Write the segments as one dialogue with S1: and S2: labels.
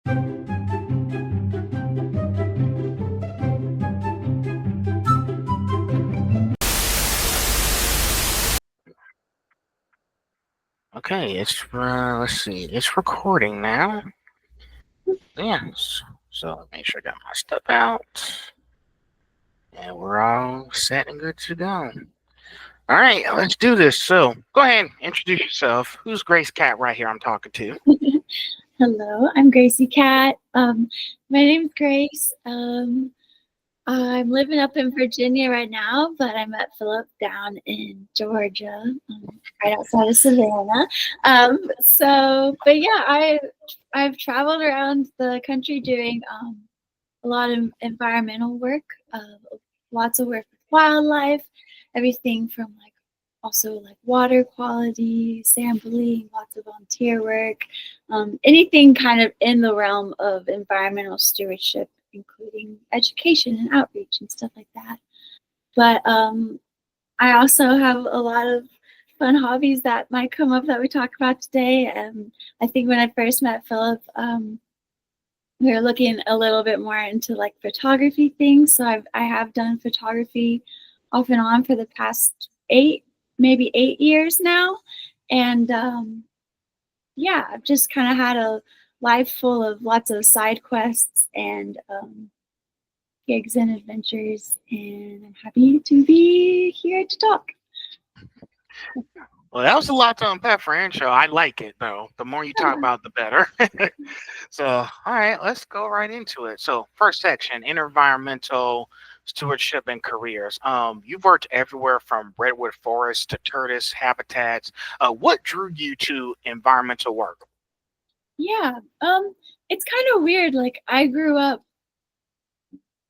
S1: Okay, it's let's see, it's recording now. Yes. So make sure I got my stuff out, and we're all set and good to go. All right, let's do this. So go ahead, and introduce yourself. Who's Grace Kat right here? I'm talking to.
S2: Hello, I'm Gracie Kat. My name's Grace. I'm living up in Virginia right now, but I met Philip down in Georgia, right outside of Savannah. But yeah, I've traveled around the country doing a lot of environmental work, lots of work with wildlife, everything from like also like water quality, sampling, lots of volunteer work, anything kind of in the realm of environmental stewardship, including education and outreach and stuff like that. But I also have a lot of fun hobbies that might come up that we talk about today. I think when I first met Philip, we were looking a little bit more into like photography things. So I have done photography off and on for the past maybe 8 years now. And yeah, I've just kind of had a life full of lots of side quests and gigs and adventures. And I'm happy to be here to talk.
S1: Well, that was a lot to unpack for intro. I like it though. The more you talk about, the better. So, all right, let's go right into it. So, first section: environmental stewardship and careers. You've worked everywhere from redwood forests to tortoise habitats. What drew you to environmental work?
S2: Yeah, it's kind of weird. Like I grew up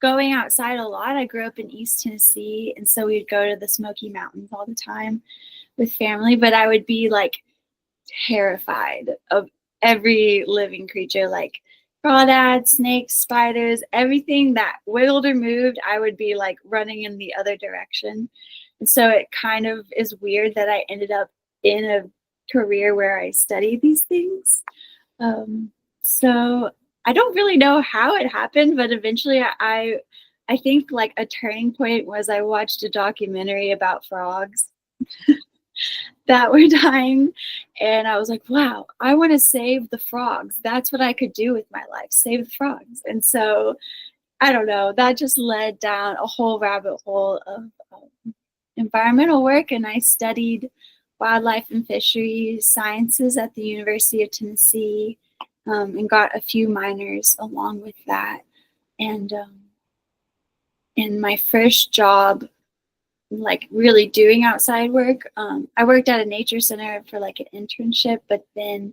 S2: going outside a lot. I grew up in East Tennessee, and so we'd go to the Smoky Mountains all the time with family, but I would be like terrified of every living creature, like crawdads, snakes, spiders, everything that wiggled or moved, I would be like running in the other direction. And so it kind of is weird that I ended up in a career where I study these things. So I don't really know how it happened, but eventually I think like a turning point was I watched a documentary about frogs that were dying, and I was like, wow, I want to save the frogs. That's what I could do with my life, save the frogs. And so I don't know, that just led down a whole rabbit hole of environmental work, and I studied wildlife and fisheries sciences at the University of Tennessee, and got a few minors along with that. And in my first job, like really doing outside work, I worked at a nature center for like an internship, but then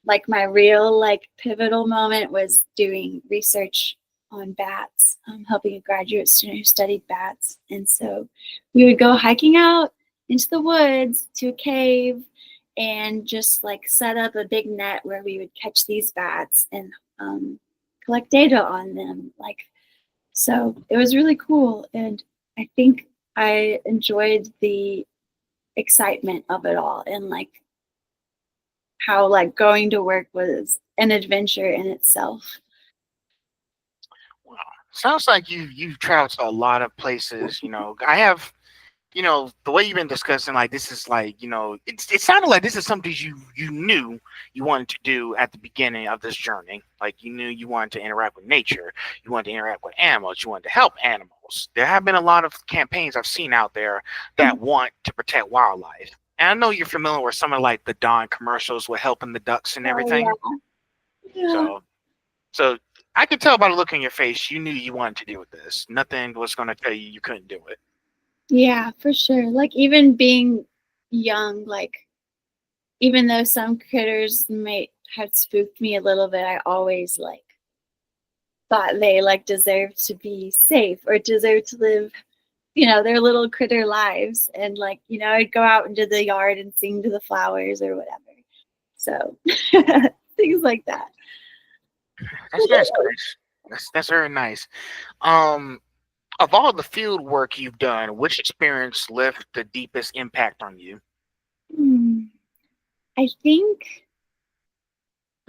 S2: like my real like pivotal moment was doing research on bats, helping a graduate student who studied bats. And so we would go hiking out into the woods to a cave and just like set up a big net where we would catch these bats and collect data on them. Like, so it was really cool. And I think I enjoyed the excitement of it all, and like how like going to work was an adventure in itself.
S1: Wow, sounds like you've traveled to a lot of places. I have. The way you've been discussing, like this is like, it sounded like this is something you knew you wanted to do at the beginning of this journey. Like you knew you wanted to interact with nature, you wanted to interact with animals, you wanted to help animals. There have been a lot of campaigns I've seen out there that want to protect wildlife. And I know you're familiar with some of like the Dawn commercials with helping the ducks and everything.
S2: Oh, yeah.
S1: So I could tell by the look on your face, you knew you wanted to deal with this. Nothing was going to tell you you couldn't do it.
S2: Yeah, for sure. Like even being young, like even though some critters may have spooked me a little bit, I always like thought they like deserved to be safe or deserved to live, their little critter lives. And like, I'd go out into the yard and sing to the flowers or whatever. So things like that.
S1: That's nice, Grace. That's very nice. Of all the field work you've done, which experience left the deepest impact on you?
S2: I think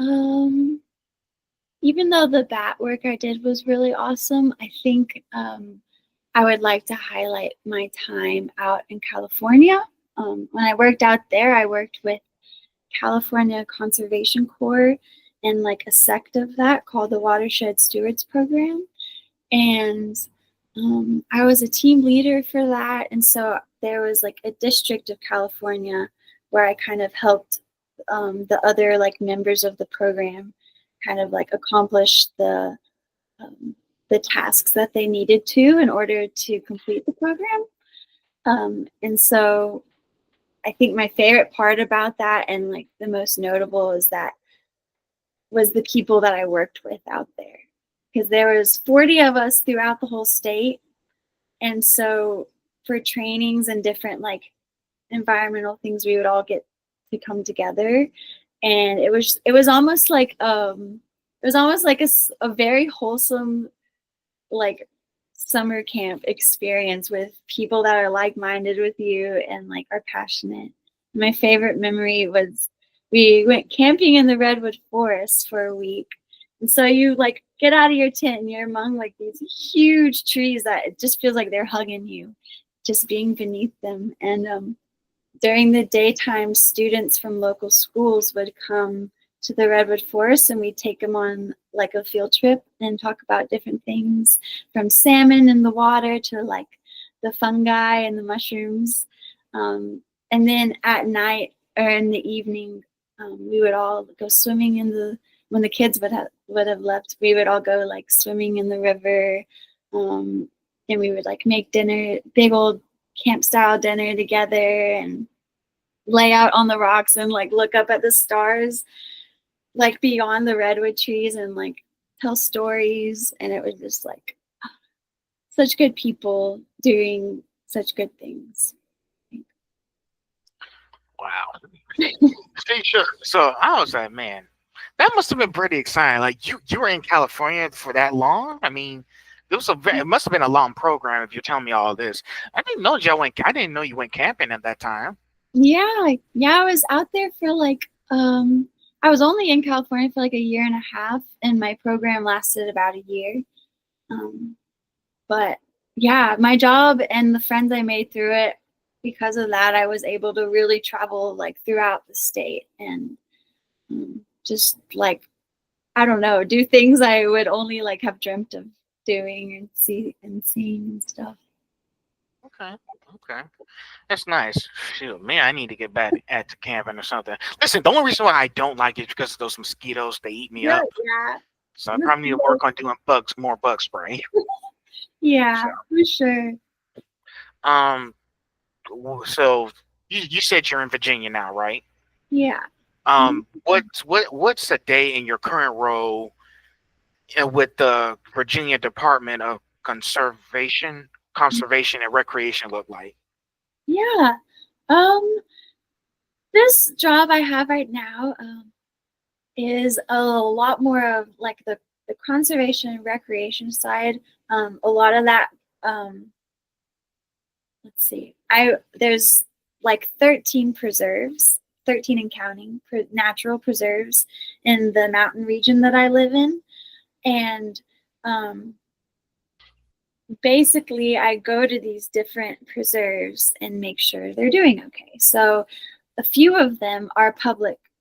S2: um even though the bat work I did was really awesome, I think I would like to highlight my time out in California. When I worked out there, I worked with California Conservation Corps and like a sect of that called the Watershed Stewards Program. And I was a team leader for that. And so there was like a district of California where I kind of helped the other like members of the program kind of like accomplish the tasks that they needed to in order to complete the program. And so I think my favorite part about that and like the most notable is that was the people that I worked with out there, because there was 40 of us throughout the whole state. And so for trainings and different like environmental things, we would all get to come together. And it was almost like a very wholesome like summer camp experience with people that are like-minded with you and like are passionate. My favorite memory was we went camping in the redwood forest for a week. And so you like get out of your tent and you're among like these huge trees that it just feels like they're hugging you, just being beneath them. And during the daytime, students from local schools would come to the redwood forest and we'd take them on like a field trip and talk about different things, from salmon in the water to like the fungi and the mushrooms. And then at night or in the evening, we would all go swimming in when the kids would have left, we would all go like swimming in the river. And we would like make dinner, big old camp style dinner together, and lay out on the rocks and like look up at the stars like beyond the redwood trees and like tell stories. And it was just like such good people doing such good things.
S1: Wow. See, sure. So I was like, man, that must have been pretty exciting. Like you were in California for that long. I mean, it must have been a long program if you're telling me all this. I didn't know you went camping at that time.
S2: Yeah, I was out there for like I was only in California for like a year and a half, and my program lasted about a year. But yeah, my job and the friends I made through it, because of that, I was able to really travel like throughout the state and just like, I don't know, do things I would only like have dreamt of doing and seeing and stuff.
S1: Okay. Okay. That's nice. Shoot, man, I need to get back at the camping or something. Listen, the only reason why I don't like it is because of those mosquitoes. They eat me
S2: Yeah,
S1: up.
S2: yeah.
S1: So I probably need to work on doing more bug spray.
S2: Yeah,
S1: So,
S2: for sure.
S1: um, so you said you're in Virginia now, right?
S2: Yeah.
S1: What's a day in your current role with the Virginia Department of Conservation and Recreation look like?
S2: Yeah. Um, this job I have right now is a lot more of like the conservation and recreation side. A lot of that, let's see, there's like 13 preserves, 13 and counting, natural preserves in the mountain region that I live in. And basically I go to these different preserves and make sure they're doing okay. So a few of them are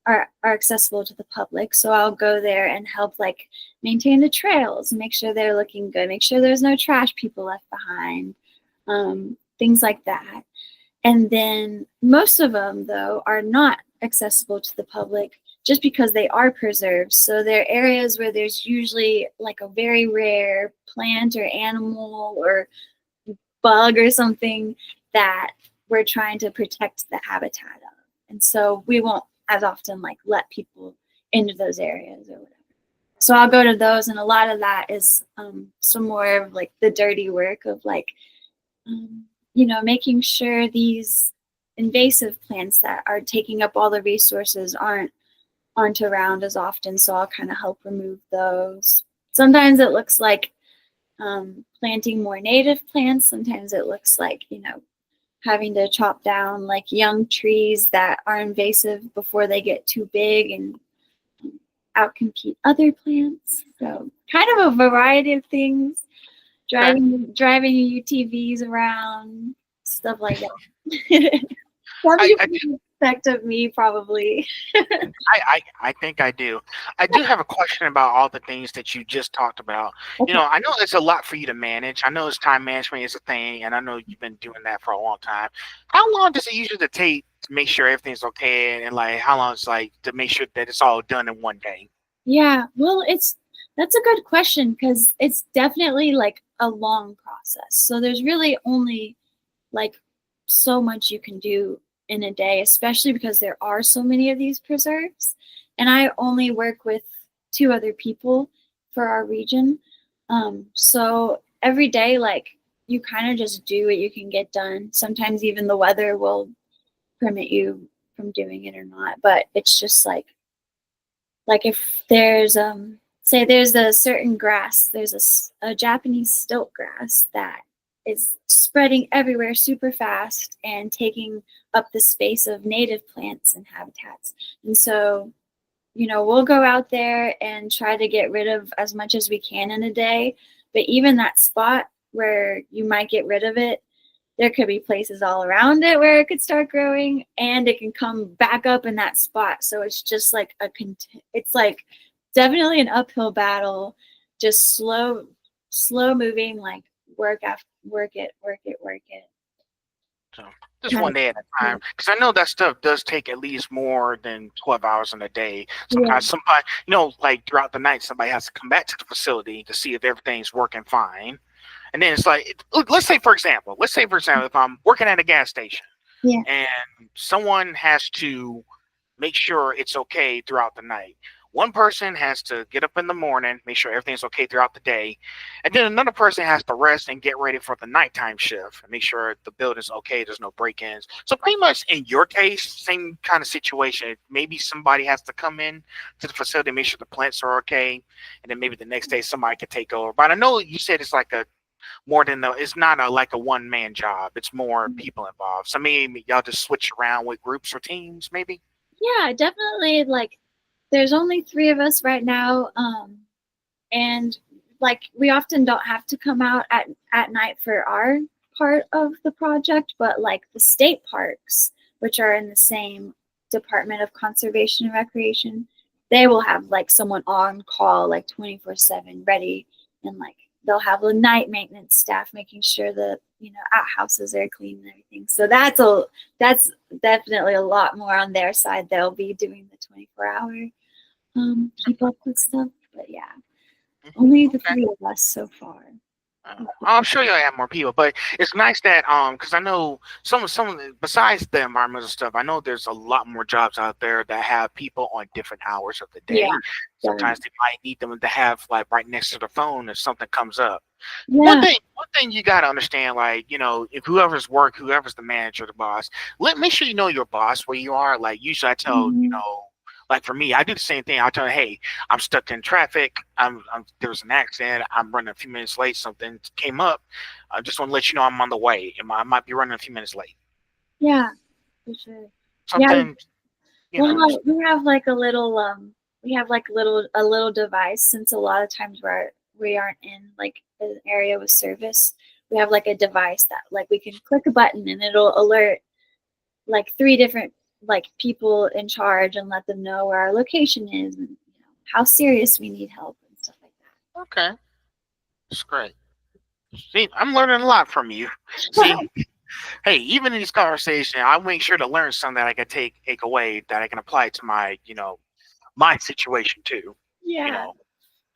S2: are accessible to the public. So I'll go there and help like maintain the trails, make sure they're looking good, make sure there's no trash people left behind, things like that. And then most of them though are not accessible to the public just because they are preserved. So they're areas where there's usually like a very rare plant or animal or bug or something that we're trying to protect the habitat of. And so we won't as often like let people into those areas or whatever. So I'll go to those, and a lot of that is some more of like the dirty work of like, making sure these invasive plants that are taking up all the resources aren't around as often. So I'll kind of help remove those. Sometimes it looks like planting more native plants. Sometimes it looks like, having to chop down like young trees that are invasive before they get too big. And outcompete other plants. So kind of a variety of things.
S1: Okay.
S2: Driving UTVs around, stuff like that. What do
S1: I,
S2: you
S1: I do
S2: expect of me, probably?
S1: I think I do. I do have a question about all the things that you just talked about.
S2: Okay.
S1: I know it's a lot for you to manage. I know it's time management is a thing, and I know you've been doing that for a long time. How long does it usually take to make sure everything's okay, and like how long is like to make sure that it's all done in one day?
S2: Yeah, well, that's a good question because it's definitely like a long process. So there's really only like so much you can do in a day, especially because there are so many of these preserves. And I only work with two other people for our region. So every day, like you kind of just do what you can get done. Sometimes even the weather will permit you from doing it or not. But it's just like if there's say there's a certain grass, there's a Japanese stilt grass that is spreading everywhere super fast and taking up the space of native plants and habitats. And so, we'll go out there and try to get rid of as much as we can in a day. But even that spot where you might get rid of it, there could be places all around it where it could start growing, and it can come back up in that spot. So it's just like it's like definitely an uphill battle, just slow moving, like work it
S1: So just
S2: kind
S1: one
S2: of
S1: day at a
S2: thing.
S1: time, because I know that stuff does take at least more than 12 hours in a day.
S2: Yeah.
S1: Sometimes somebody, like throughout the night, somebody has to come back to the facility to see if everything's working fine. And then it's like, look, let's say for example, if I'm working at a gas station
S2: Yeah.
S1: and someone has to make sure it's okay throughout the night. One person has to get up in the morning, make sure everything's okay throughout the day, and then another person has to rest and get ready for the nighttime shift and make sure the building's okay, there's no break-ins. So pretty much in your case, same kind of situation. Maybe somebody has to come in to the facility, make sure the plants are okay, and then maybe the next day somebody could take over. But I know you said it's like a more than it's not like a one man job. It's more people involved. So maybe y'all just switch around with groups or teams, maybe.
S2: Yeah, definitely. Like, there's only three of us right now, and like we often don't have to come out at night for our part of the project, but like the state parks, which are in the same Department of Conservation and Recreation, they will have like someone on call like 24/7 ready, and like they'll have a night maintenance staff making sure that outhouses are clean and everything. So that's definitely a lot more on their side. They'll be doing the 24-hour keep up with stuff. But yeah, only the
S1: Okay.
S2: three of us so far.
S1: I'm sure you'll have more people, but it's nice that because I know besides the environmental stuff, I know there's a lot more jobs out there that have people on different hours of the
S2: Yeah,
S1: day.
S2: yeah,
S1: Sometimes they might need them to have like right next to the phone if something comes up.
S2: yeah.
S1: One thing you gotta understand, like, if whoever's the manager, the boss, make sure you know your boss where you are. Like usually I tell,
S2: Mhm.
S1: like for me, I do the same thing. I tell them, hey, I'm stuck in traffic. There was an accident. I'm running a few minutes late. Something came up. I just want to let you know I'm on the way. I might be running a few minutes late.
S2: Yeah, for sure. Yeah,
S1: Something, you know.
S2: we have like a little device, since a lot of times we aren't in like an area with service. We have like a device that like we can click a button and it'll alert like three different like people in charge and let them know where our location is, and how serious we need help and stuff like
S1: Okay, it's great. See, I'm learning a lot from you.
S2: that.
S1: See, hey, even in these conversations, I make sure to learn something that I can take away that I can apply to my, my situation too. You
S2: Yeah.
S1: know,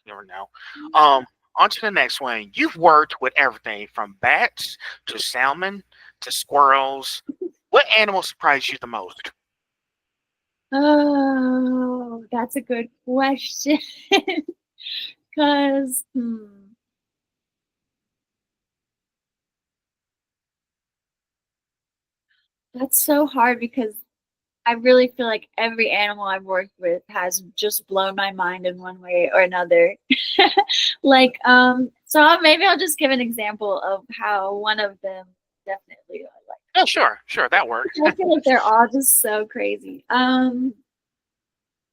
S1: you never know. On to the next one. You've worked with everything from bats to salmon to squirrels. What animal surprised you the most?
S2: Oh, that's a good question. Because that's so hard, because I really feel like every animal I've worked with has just blown my mind in one way or another. Like, so maybe I'll just give an example of how one of them definitely
S1: Oh, sure, that works.
S2: I feel like they're all just so crazy.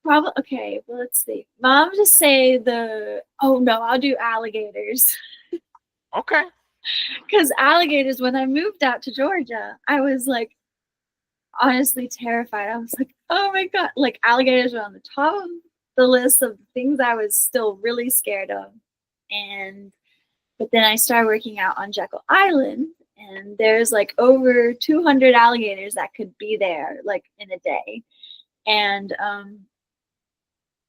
S2: Probably okay. Well, let's see. Mom just say the. Oh no, I'll do alligators.
S1: Okay.
S2: Because alligators. When I moved out to Georgia, I was like honestly terrified. I was like, oh my god, like alligators were on the top of the list of things I was still really scared of. And but then I started working out on Jekyll Island, and there's like over 200 alligators that could be there like in a day. And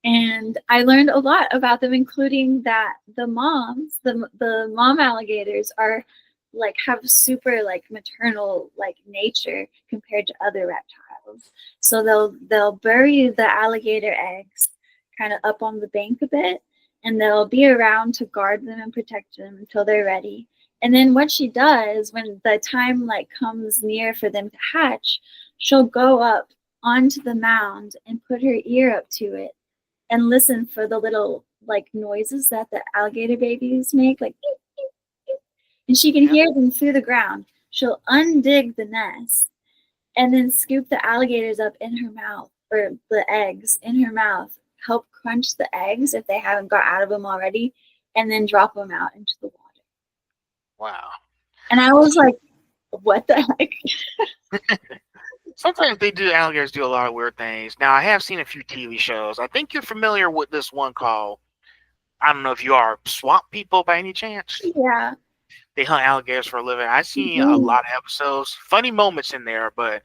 S2: and I learned a lot about them, including that the mom alligators are like have super like maternal like nature compared to other reptiles. So they'll bury the alligator eggs kind of up on the bank a bit, and they'll be around to guard them and protect them until they're ready. And then what she does when the time like comes near for them to hatch, she'll go up onto the mound and put her ear up to it and listen for the little like noises that the alligator babies make, like beep, beep, beep. And she can
S1: Yep.
S2: hear them through the ground. She'll undig the nest and then scoop the alligators up in her mouth or the eggs in her mouth, help crunch the eggs if they haven't got out of them already, and then drop them out into the water.
S1: Wow.
S2: And I was like, what the heck?
S1: Sometimes they do alligators do a lot of weird things. Now I have seen a few TV shows. I think you're familiar with this one called, I don't know if you are, Swamp People by any chance.
S2: Yeah.
S1: They hunt alligators for a living. I've seen a
S2: Mhm.
S1: lot of episodes, funny moments in there, but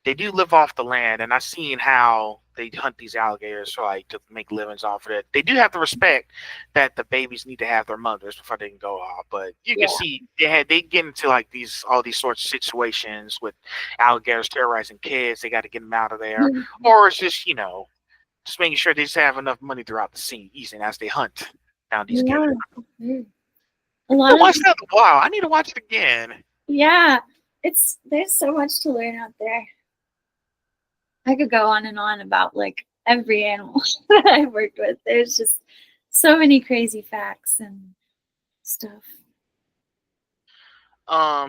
S1: they do live off the land, and I've seen how they hunt these alligators for like to make livings off of it. They do have to respect that the babies need to have their mothers before they can go off. But you can
S2: Yeah.
S1: see they get into like these all these sorts of situations with alligators terrorizing kids. They got to get them out of there, or it's just just making sure they just have enough money throughout the season as they hunt down these gators.
S2: Yeah. Mhm. A
S1: I
S2: lot of
S1: watched that in a while. I need to watch it again.
S2: yeah. It's there's so much to learn out there. I could go on and on about like every animal that I've worked with. There's just so many crazy facts and stuff.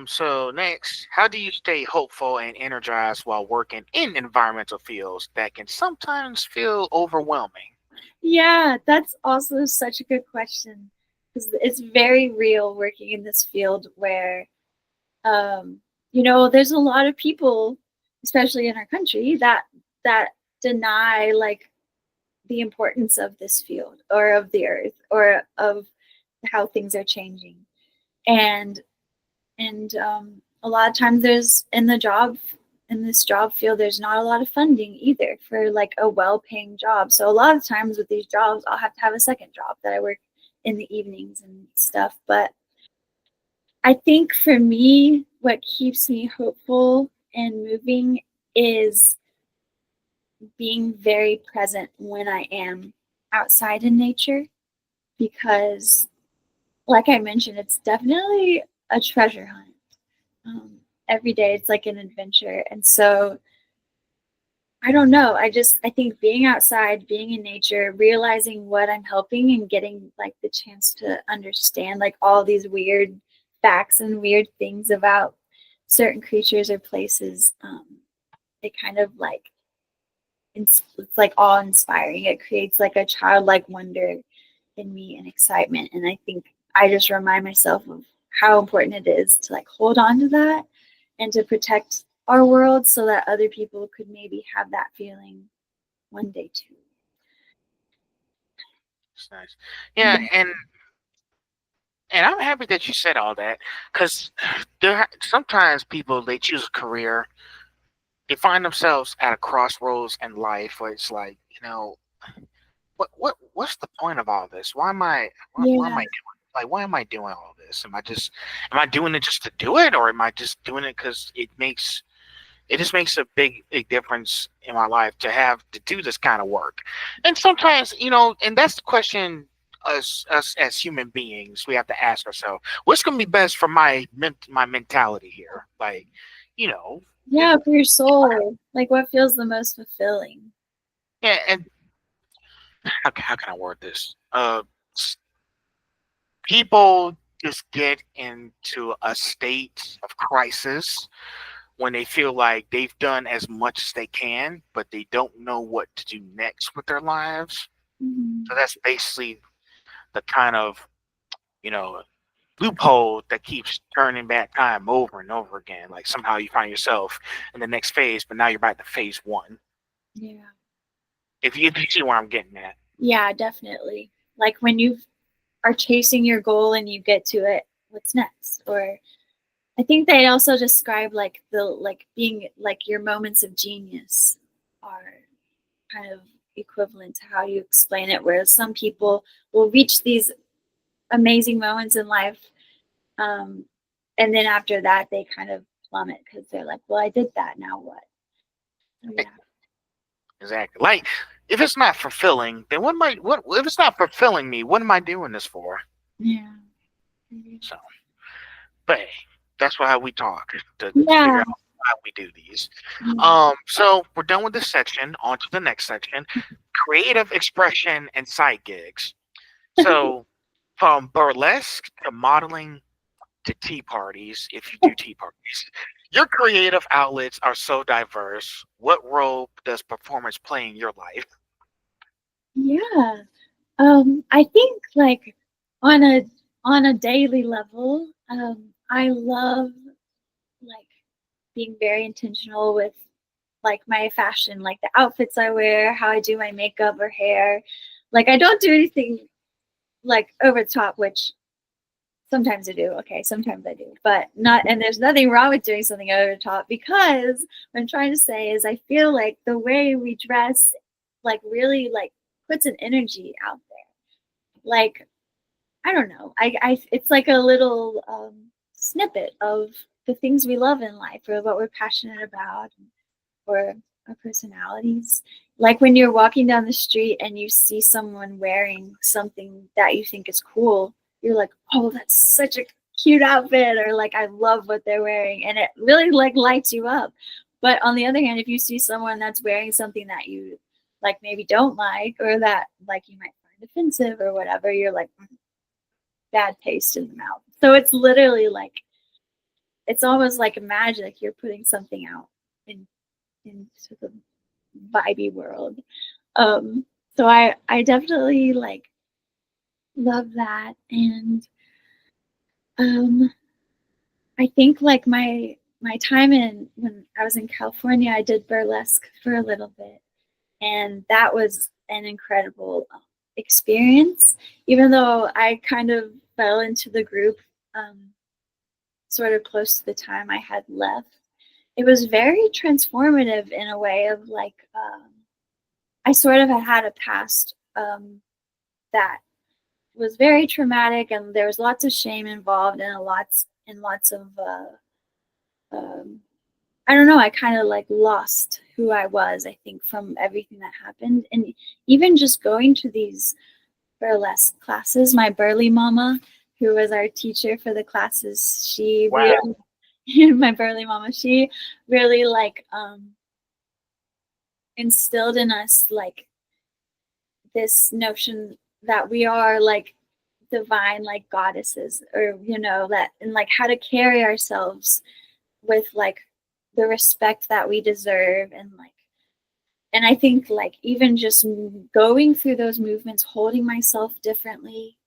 S1: So next, how do you stay hopeful and energized while working in environmental fields that can sometimes feel overwhelming?
S2: Yeah, that's also such a good question because it's very real working in this field where, um, there's a lot of people, especially in our country, that deny like the importance of this field or of the earth or of how things are changing. And a lot of times there's in this job field there's not a lot of funding either for like a well-paying job, so a lot of times with these jobs I'll have to have a second job that I work in the evenings and stuff. But I think for me what keeps me hopeful and moving is being very present when I am outside in nature, because like I mentioned, it's definitely a treasure hunt. Every day it's like an adventure. And so I don't know. I think being outside, being in nature, realizing what I'm helping and getting like the chance to understand like all these weird facts and weird things about certain creatures or places, it kind of like it's like awe inspiring. It creates like a childlike wonder in me and excitement. And I think I just remind myself of how important it is to like hold on to that and to protect our world so that other people could maybe have that feeling one day too.
S1: It's nice. Yeah, and I'm happy that you said all that because sometimes people they choose a career, they find themselves at a crossroads in life where it's like what's the point of all this? Why am
S2: Yeah,
S1: I doing why am I doing all this? Am I doing it just to do it, or am I just doing it because it just makes a big difference in my life to have to do this kind of work. And sometimes and that's the question us as human beings we have to ask ourselves, what's going to be best for my mentality here, like you know it,
S2: yeah, for your soul, like what feels the most fulfilling.
S1: yeah. And how can I word this? People just get into a state of crisis when they feel like they've done as much as they can, but they don't know what to do next with their lives.
S2: Mhm.
S1: So that's basically the kind of, you know, loophole that keeps turning back time over and over again. Like somehow you find yourself in the next phase, but now you're back to phase one.
S2: Yeah.
S1: If you see where I'm getting at.
S2: Yeah, definitely. Like when you are chasing your goal and you get to it, what's next? Or I think they also describe like the like being like your moments of genius are kind of equivalent to how you explain it, whereas some people will reach these amazing moments in life, um, and then after that they kind of plummet because they're like, well, I did that, now what? So yeah.
S1: Exactly. Like if it's not fulfilling, then what if it's not fulfilling me, what am I doing this for?
S2: Yeah. Mhm.
S1: So but hey, that's why we talk to figure
S2: Yeah.
S1: out how we do these.
S2: Yeah.
S1: So we're done with this section. On to the next section: creative expression and side gigs. So from burlesque to modeling to tea parties, if you do tea parties, your creative outlets are so diverse. What role does performance play in your life?
S2: Yeah. I think like on a daily level, I love like being very intentional with like my fashion, like the outfits I wear, how I do my makeup or hair. Like I don't do anything like over the top, which sometimes I do. Okay, sometimes I do, but not. And there's nothing wrong with doing something over the top because what I'm trying to say is I feel like the way we dress, like really like puts an energy out there. Like I don't know. It's like a little snippet of the things we love in life or what we're passionate about or our personalities. Like when you're walking down the street and you see someone wearing something that you think is cool, you're like, oh, that's such a cute outfit, or like, I love what they're wearing. And it really like lights you up. But on the other hand, if you see someone that's wearing something that you like maybe don't like or that like you might find offensive or whatever, you're like, bad taste in the mouth. So it's literally like it's almost like magic. You're putting something out in into the vibey world. Um, so I definitely like love that, and um, I think like my time in when I was in California, I did burlesque for a little bit, and that was an incredible experience. Even though I kind of fell into the group um, sort of close to the time I had left, it was very transformative in a way of like I sort of had a past that was very traumatic, and there was lots of shame involved, and lots of um, I don't know. I kind of like lost who I was. I think from everything that happened, and even just going to these burlesque classes. My burly mama, who was our teacher for the classes, she
S1: Wow.
S2: really my burly mama, she really like instilled in us like this notion that we are like divine like goddesses, or that, and like how to carry ourselves with like the respect that we deserve, and I think like even just going through those movements, holding myself differently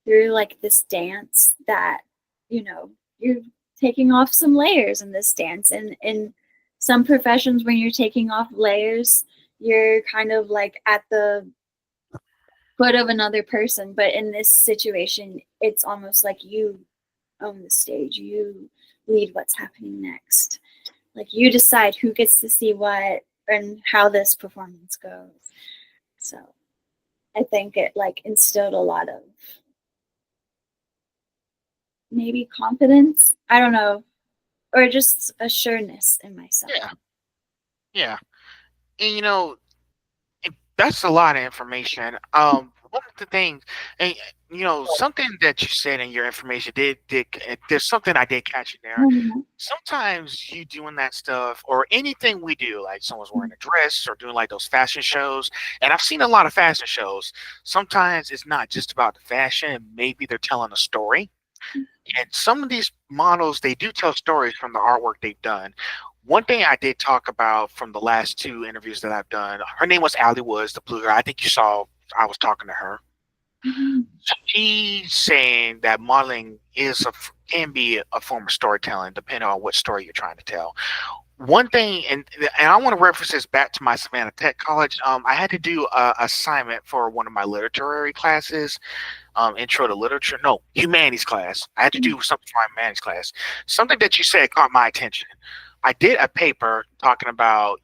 S2: through like this dance, that you're taking off some layers in this dance, and in some professions when you're taking off layers, you're kind of like at the foot of another person, but in this situation it's almost like you own the stage, you lead what's happening next, like you decide who gets to see what and how this performance goes. So I think it like instilled a lot of maybe confidence, I don't know, or just assuredness in myself.
S1: Yeah. Yeah. And that's a lot of information. One of the things, and something that you said in your information there's something I did catch in there.
S2: Mhm.
S1: Sometimes you doing that stuff or anything we do, like someone's wearing a dress or doing like those fashion shows, and I've seen a lot of fashion shows. Sometimes it's not just about the fashion; maybe they're telling a story. And some of these models, they do tell stories from the artwork they've done. One thing I did talk about from the last two interviews that I've done, her name was Allie Woods, the blue girl. I think you saw I was talking to her.
S2: Mhm.
S1: She's saying that modeling can be a form of storytelling, depending on what story you're trying to tell. One thing, and I want to reference this back to my Savannah Tech College. I had to do a assignment for one of my literary classes, intro to literature. No, humanities class. I had to do something for my humanities class. Something that you said caught my attention. I did a paper talking about,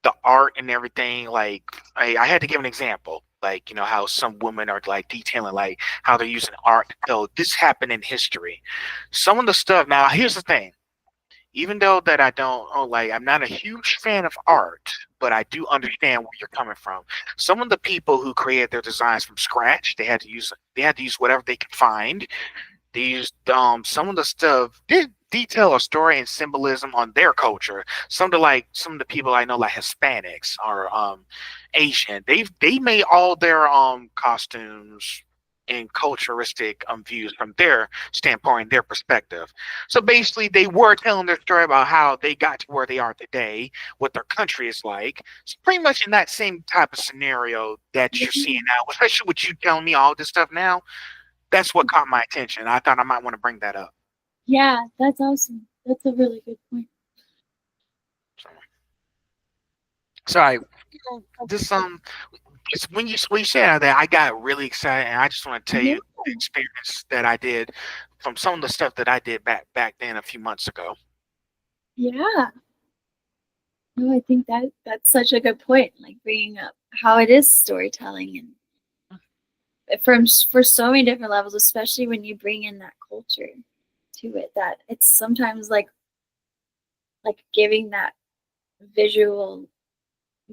S1: the art and everything. Like, I had to give an example. Like, how some women are like detailing, like how they're using art to tell this happened in history. Some of the stuff. Now, here's the thing. Even though that I don't, like, I'm not a huge fan of art, but I do understand where you're coming from. Some of the people who created their designs from scratch, they had to use whatever they could find. They used some of the stuff did detail a story and symbolism on their culture. Some of the people I know, like Hispanics or Asian, they made all their costumes and culturistic views from their standpoint, their perspective. So basically, they were telling their story about how they got to where they are today, what their country is like. It's pretty much in that same type of scenario that you're seeing now, especially with you telling me all this stuff now. That's what caught my attention. I thought I might want to bring that up.
S2: Yeah, that's awesome. That's a really good point.
S1: So, sorry, this just when you said that, I got really excited, and I just want to tell
S2: Yeah,
S1: you the experience that I did from some of the stuff that I did back then a few months ago.
S2: yeah. No, I think that's such a good point. Like bringing up how it is storytelling and for so many different levels, especially when you bring in that culture to it. That it's sometimes like giving that visual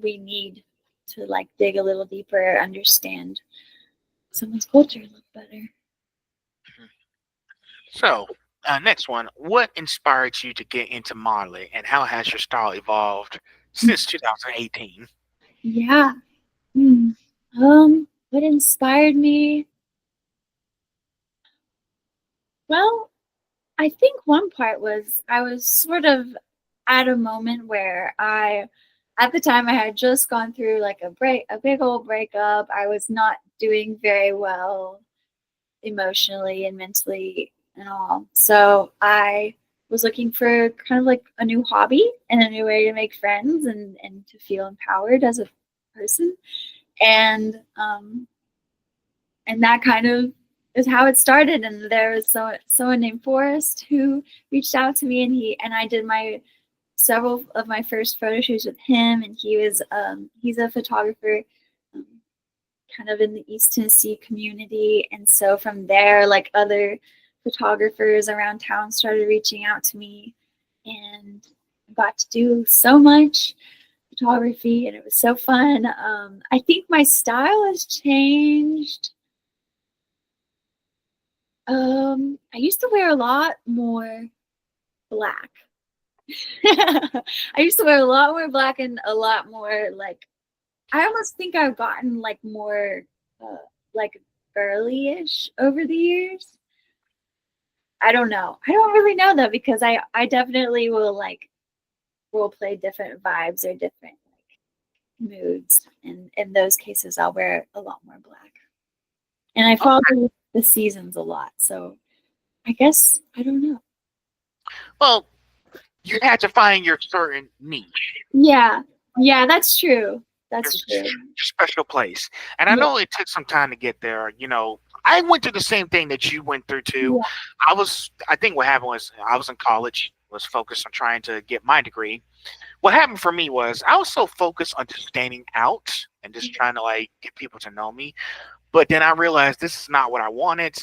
S2: we need to like dig a little deeper, understand someone's culture a little better.
S1: So, next one, what inspired you to get into modeling, and how has your style evolved since 2018?
S2: Yeah. What inspired me? Well, I think one part was I was sort of at a moment where at the time, I had just gone through like a big old breakup. I was not doing very well emotionally and mentally and all. So I was looking for kind of like a new hobby and a new way to make friends and to feel empowered as a person. And and that kind of is how it started. And there was someone named Forrest who reached out to me, and I did my several of my first photo shoots with him. And he's a photographer, um, kind of in the East Tennessee community. And so from there, like other photographers around town started reaching out to me, and I got to do so much photography, and it was so fun. I think my style has changed. I used to wear a lot more black. I used to wear a lot more black and a lot more like I almost think I've gotten like more uh, like girly-ish over the years. I don't know. I don't really know though because I definitely will like role play different vibes or different like moods, and in those cases I'll wear a lot more black. And I follow
S1: Okay.
S2: the seasons a lot, so I guess I don't know.
S1: Well, you had to find your certain niche,
S2: Yeah, yeah, that's true.
S1: your,
S2: That's true.
S1: your special place. And I
S2: Yeah,
S1: know it took some time to get there. I went through the same thing that you went through too.
S2: yeah.
S1: I think what happened was I was in college, was focused on trying to get my degree. What happened for me was I was so focused on just standing out and just trying to like get people to know me. But then I realized this is not what I wanted.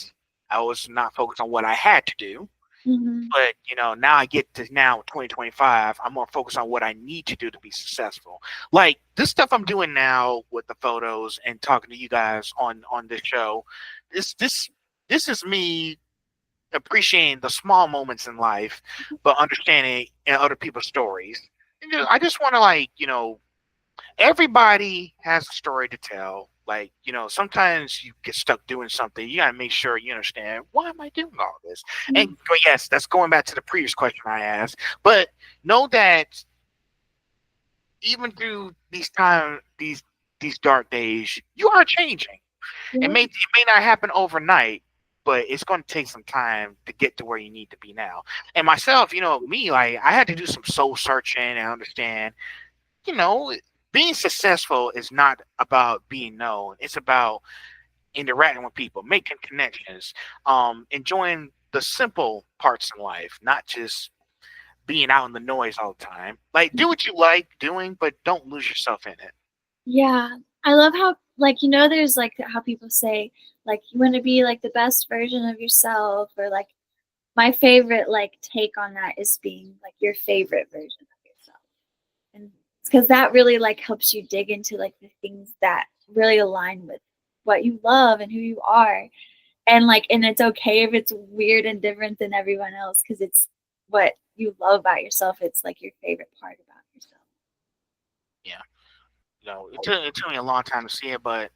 S1: I was not focused on what I had to do.
S2: Hmm.
S1: But now I get to now 2025. I'm more focused on what I need to do to be successful. Like this stuff I'm doing now with the photos and talking to you guys on this show. This this this is me appreciating the small moments in life, but understanding other people's stories. I just want to, like, everybody has a story to tell. Like, sometimes you get stuck doing something. You gotta make sure you understand, why am I doing all this? And yes, that's going back to the previous question I asked. But know that even through these dark days, you are changing.
S2: Yeah.
S1: It may not happen overnight, but it's going to take some time to get to where you need to be now. And myself, me, like, I had to do some soul searching and understand, you know, being successful is not about being known. It's about interacting with people, making connections, enjoying the simple parts in life, not just being out in the noise all the time. Like, do what you like doing, but don't lose yourself in it.
S2: Yeah. I love how, like, there's like how people say, like, you want to be like the best version of yourself, or like my favorite like take on that is being like your favorite version of yourself. And it's because that really like helps you dig into like the things that really align with what you love and who you are. And it's okay if it's weird and different than everyone else, because it's what you love about yourself. It's like your favorite part about yourself.
S1: Yeah. It took me a long time to see it, but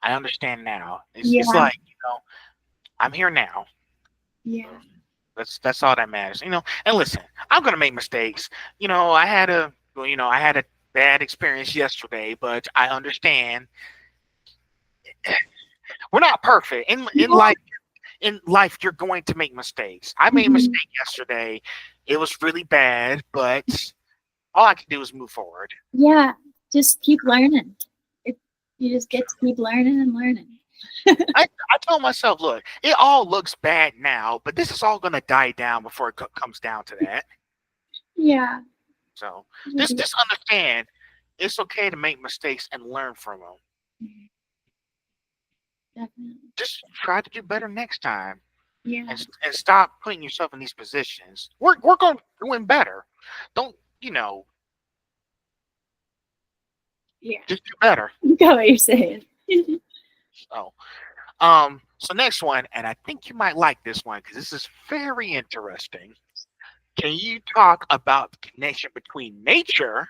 S1: I understand now. It's
S2: Yeah.
S1: like, I'm here now.
S2: Yeah.
S1: That's all that matters. And listen, I'm gonna make mistakes. I had a bad experience yesterday, but I understand we're not perfect. In life, you're going to make mistakes. I made a
S2: Mhm.
S1: mistake yesterday. It was really bad, but all I can do is move forward.
S2: Yeah. Just keep learning. It, you just get to keep learning and learning.
S1: I told myself, look, it all looks bad now, but this is all gonna die down before it comes down to that.
S2: Yeah.
S1: So
S2: You'll
S1: just
S2: be
S1: just understand, it's okay to make mistakes and learn from them.
S2: okay. Definitely.
S1: Just try to do better next time,
S2: Yeah.
S1: and stop putting yourself in these positions. Work on doing better. Don't
S2: Yeah.
S1: just do better.
S2: You got what you're saying.
S1: So so next one, and I think you might like this one because this is very interesting. Can you talk about the connection between nature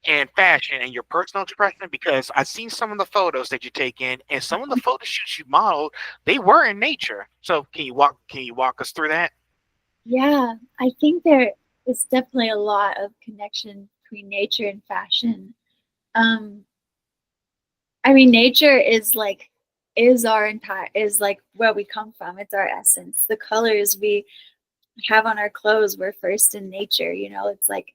S1: and fashion and your personal expression? Because I've seen some of the photos that you take in, and some of the photo shoots you modeled, they were in nature. So can you walk us through that?
S2: Yeah. I think there is definitely a lot of connection between nature and fashion. Um, I mean, nature is our entire is like where we come from. It's our essence. The colors we have on our clothes were first in nature. It's like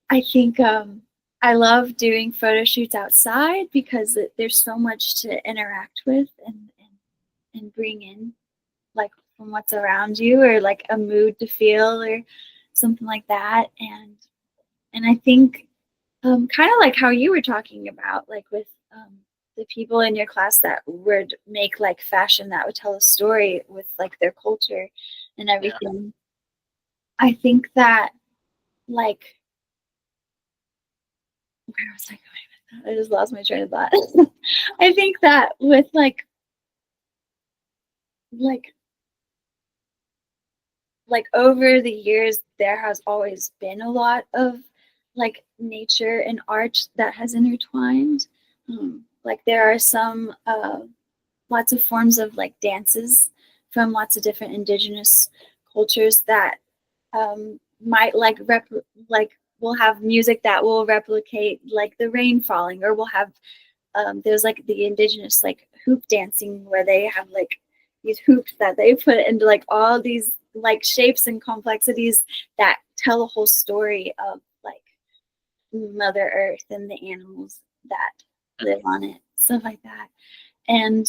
S2: I think I love doing photo shoots outside because there's so much to interact with and bring in, like from what's around you, or like a mood to feel, or something like that. And I think kind of like how you were talking about, like with the people in your class that would make like fashion that would tell a story with like their culture and
S1: Yeah.
S2: everything. I think that, like, where was I going with that? I just lost my train of thought. I think that with like over the years, there has always been a lot of like nature and art that has intertwined. Like there are some lots of forms of like dances from lots of different indigenous cultures that might like will have music that will replicate like the rain falling, or we'll have there's like the indigenous like hoop dancing where they have like these hoops that they put into like all these like shapes and complexities that tell a whole story of like Mother Earth and the animals that live on it, stuff like that. And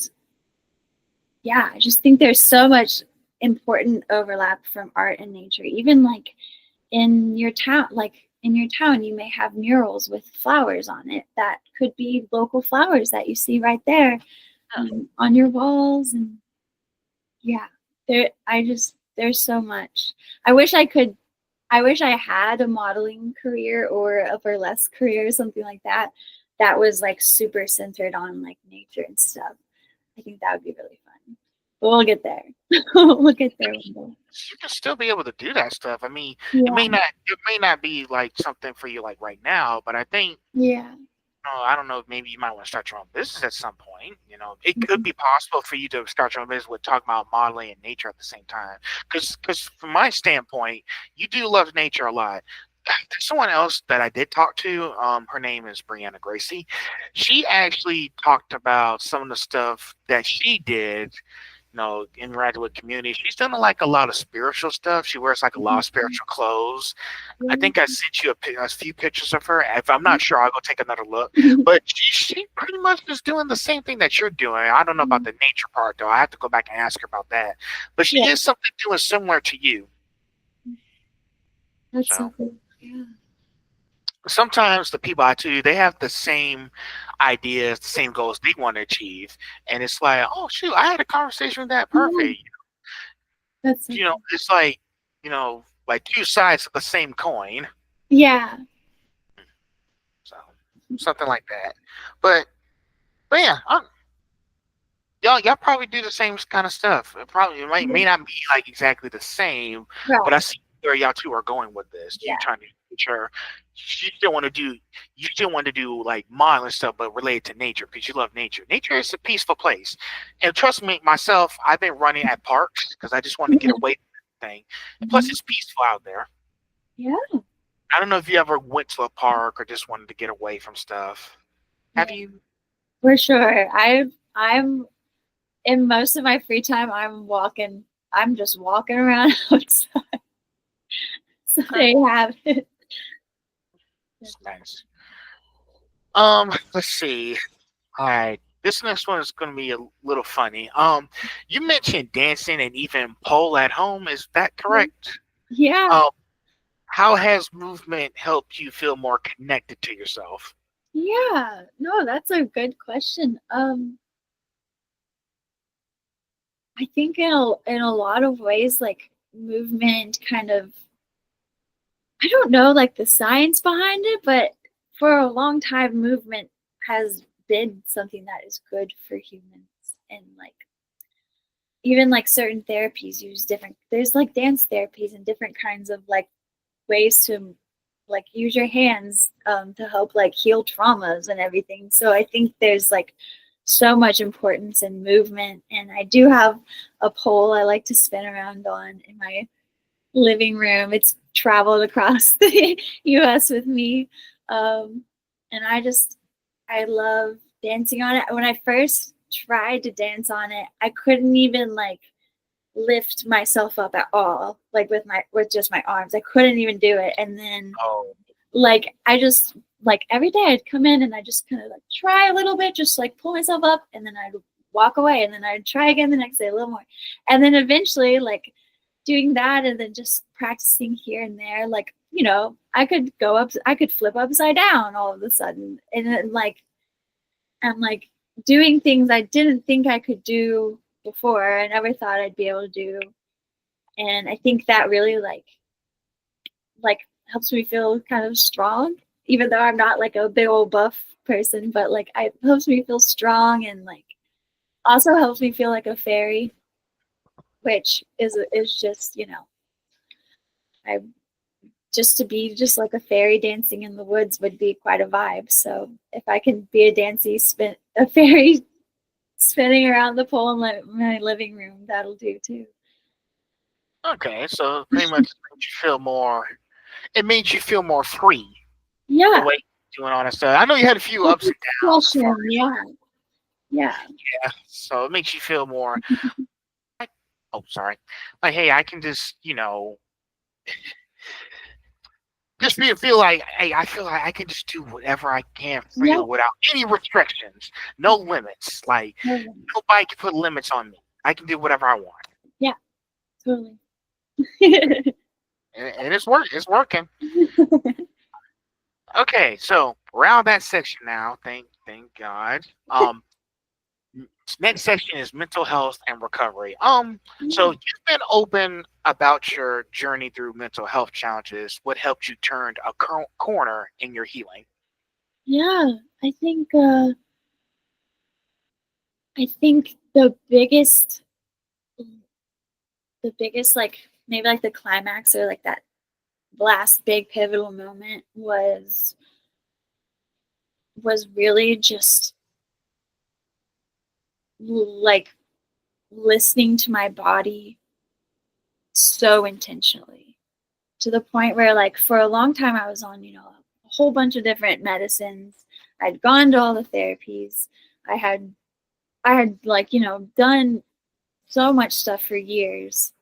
S2: yeah, I just think there's so much important overlap from art and nature. Even like in your town, you may have murals with flowers on it that could be local flowers that you see right there on your walls. And yeah, there's so much. I wish I could. I wish I had a modeling career or a burlesque career or something like that. That was like super centered on like nature and stuff. I think that would be really fun. But we'll get there. We'll get there one day.
S1: You can still be able to do that stuff. I mean, it
S2: Yeah,
S1: may not be like something for you like right now, but I think
S2: yeah,
S1: I don't know. Maybe you might want to start your own business at some point. It could
S2: Mhm.
S1: be possible for you to start your own business with talking about modeling and nature at the same time. Because from my standpoint, you do love nature a lot. There's someone else that I did talk to. Her name is Brianna Gracie. She actually talked about some of the stuff that she did, interacting with community. She's done like a lot of spiritual stuff. She wears like a lot of
S2: Mhm.
S1: spiritual clothes. I
S2: Yeah.
S1: think I sent you a few pictures of her. If I'm not sure, I'll go take another look.
S2: Mhm.
S1: But she pretty much is doing the same thing that you're doing. I don't know about the nature part though. I have to go back and ask her about that. But she
S2: Yeah,
S1: is something doing similar to you.
S2: that's so
S1: So
S2: cool. Yeah.
S1: sometimes the people I do, they have the same ideas, the same goals they want to achieve, and it's like, oh shoot, I had a conversation with that.
S2: Yeah,
S1: Perfect.
S2: that's so cool.
S1: It's like like two sides of the same coin.
S2: Yeah.
S1: So something like that. But yeah, y'all probably do the same kind of stuff. It may not be like exactly the same, but I
S2: Right.
S1: see where y'all two are going with this. You
S2: Yeah.
S1: trying to get your you still want to do like modeling stuff, but related to nature because you love nature. Nature is a peaceful place, and trust me, myself, I've been running at parks because I just want to get away from everything. And plus,
S2: Mhm.
S1: it's peaceful out there.
S2: Yeah.
S1: I don't know if you ever went to a park or just wanted to get away from stuff. Have
S2: Yeah.
S1: you?
S2: For sure. I'm in most of my free time I'm walking. I'm just walking around outside. So
S1: Okay,
S2: there you have it.
S1: it's nice. Let's see. All right. This next one is going to be a little funny. You mentioned dancing and even pole at home. Is that correct?
S2: Yeah.
S1: Um, how has movement helped you feel more connected to yourself?
S2: Yeah. No, that's a good question. I think in a lot of ways, like movement kind of I don't know like the science behind it, but for a long time movement has been something that is good for humans. And like even like certain therapies use different there's like dance therapies and different kinds of like ways to like use your hands to help like heal traumas and everything. So I think there's like so much importance in movement, and I do have a pole I like to spin around on in my living room. It's traveled across the U.S. with me, um, and I love dancing on it. When I first tried to dance on it, I couldn't even like lift myself up at all, like with just my arms. I couldn't even do it. And then
S1: Oh,
S2: like I just like every day I'd come in and I just kind of like try a little bit, just like pull myself up, and then I'd walk away, and then I'd try again the next day a little more. And then eventually like doing that and then just practicing here and there, like, I could flip upside down all of a sudden. And then like I'm like doing things I didn't think I could do before. I never thought I'd be able to do. And I think that really like helps me feel kind of strong, even though I'm not like a big old buff person, but like it helps me feel strong, and like also helps me feel like a fairy, which is just, I just to be just like a fairy dancing in the woods would be quite a vibe. So if I can be a fairy spinning around the pole in my living room, that'll do too.
S1: okay. So pretty much it made you feel more free the
S2: Yeah,
S1: way you're doing all that stuff. I know you had a few
S2: like
S1: ups and downs as far
S2: expression. Yeah, yeah,
S1: as, yeah. So it makes you feel more like, oh, sorry. Like, hey, I can just feel like, hey, I feel like I can just do whatever I can
S2: yeah,
S1: freely without any restrictions, no limits. Like
S2: totally.
S1: nobody can put limits on me. I can do whatever I want,
S2: Yeah, totally.
S1: and It's working. Okay, so around that section now. Thank God. Next section is mental health and recovery. So
S2: Yeah,
S1: you've been open about your journey through mental health challenges. What helped you turn a corner in your healing?
S2: yeah. I think the biggest like maybe like the climax or like that last big pivotal moment was was really just like listening to my body so intentionally, to the point where like for a long time I was on, a whole bunch of different medicines. I'd gone to all the therapies. I had like, done so much stuff for years,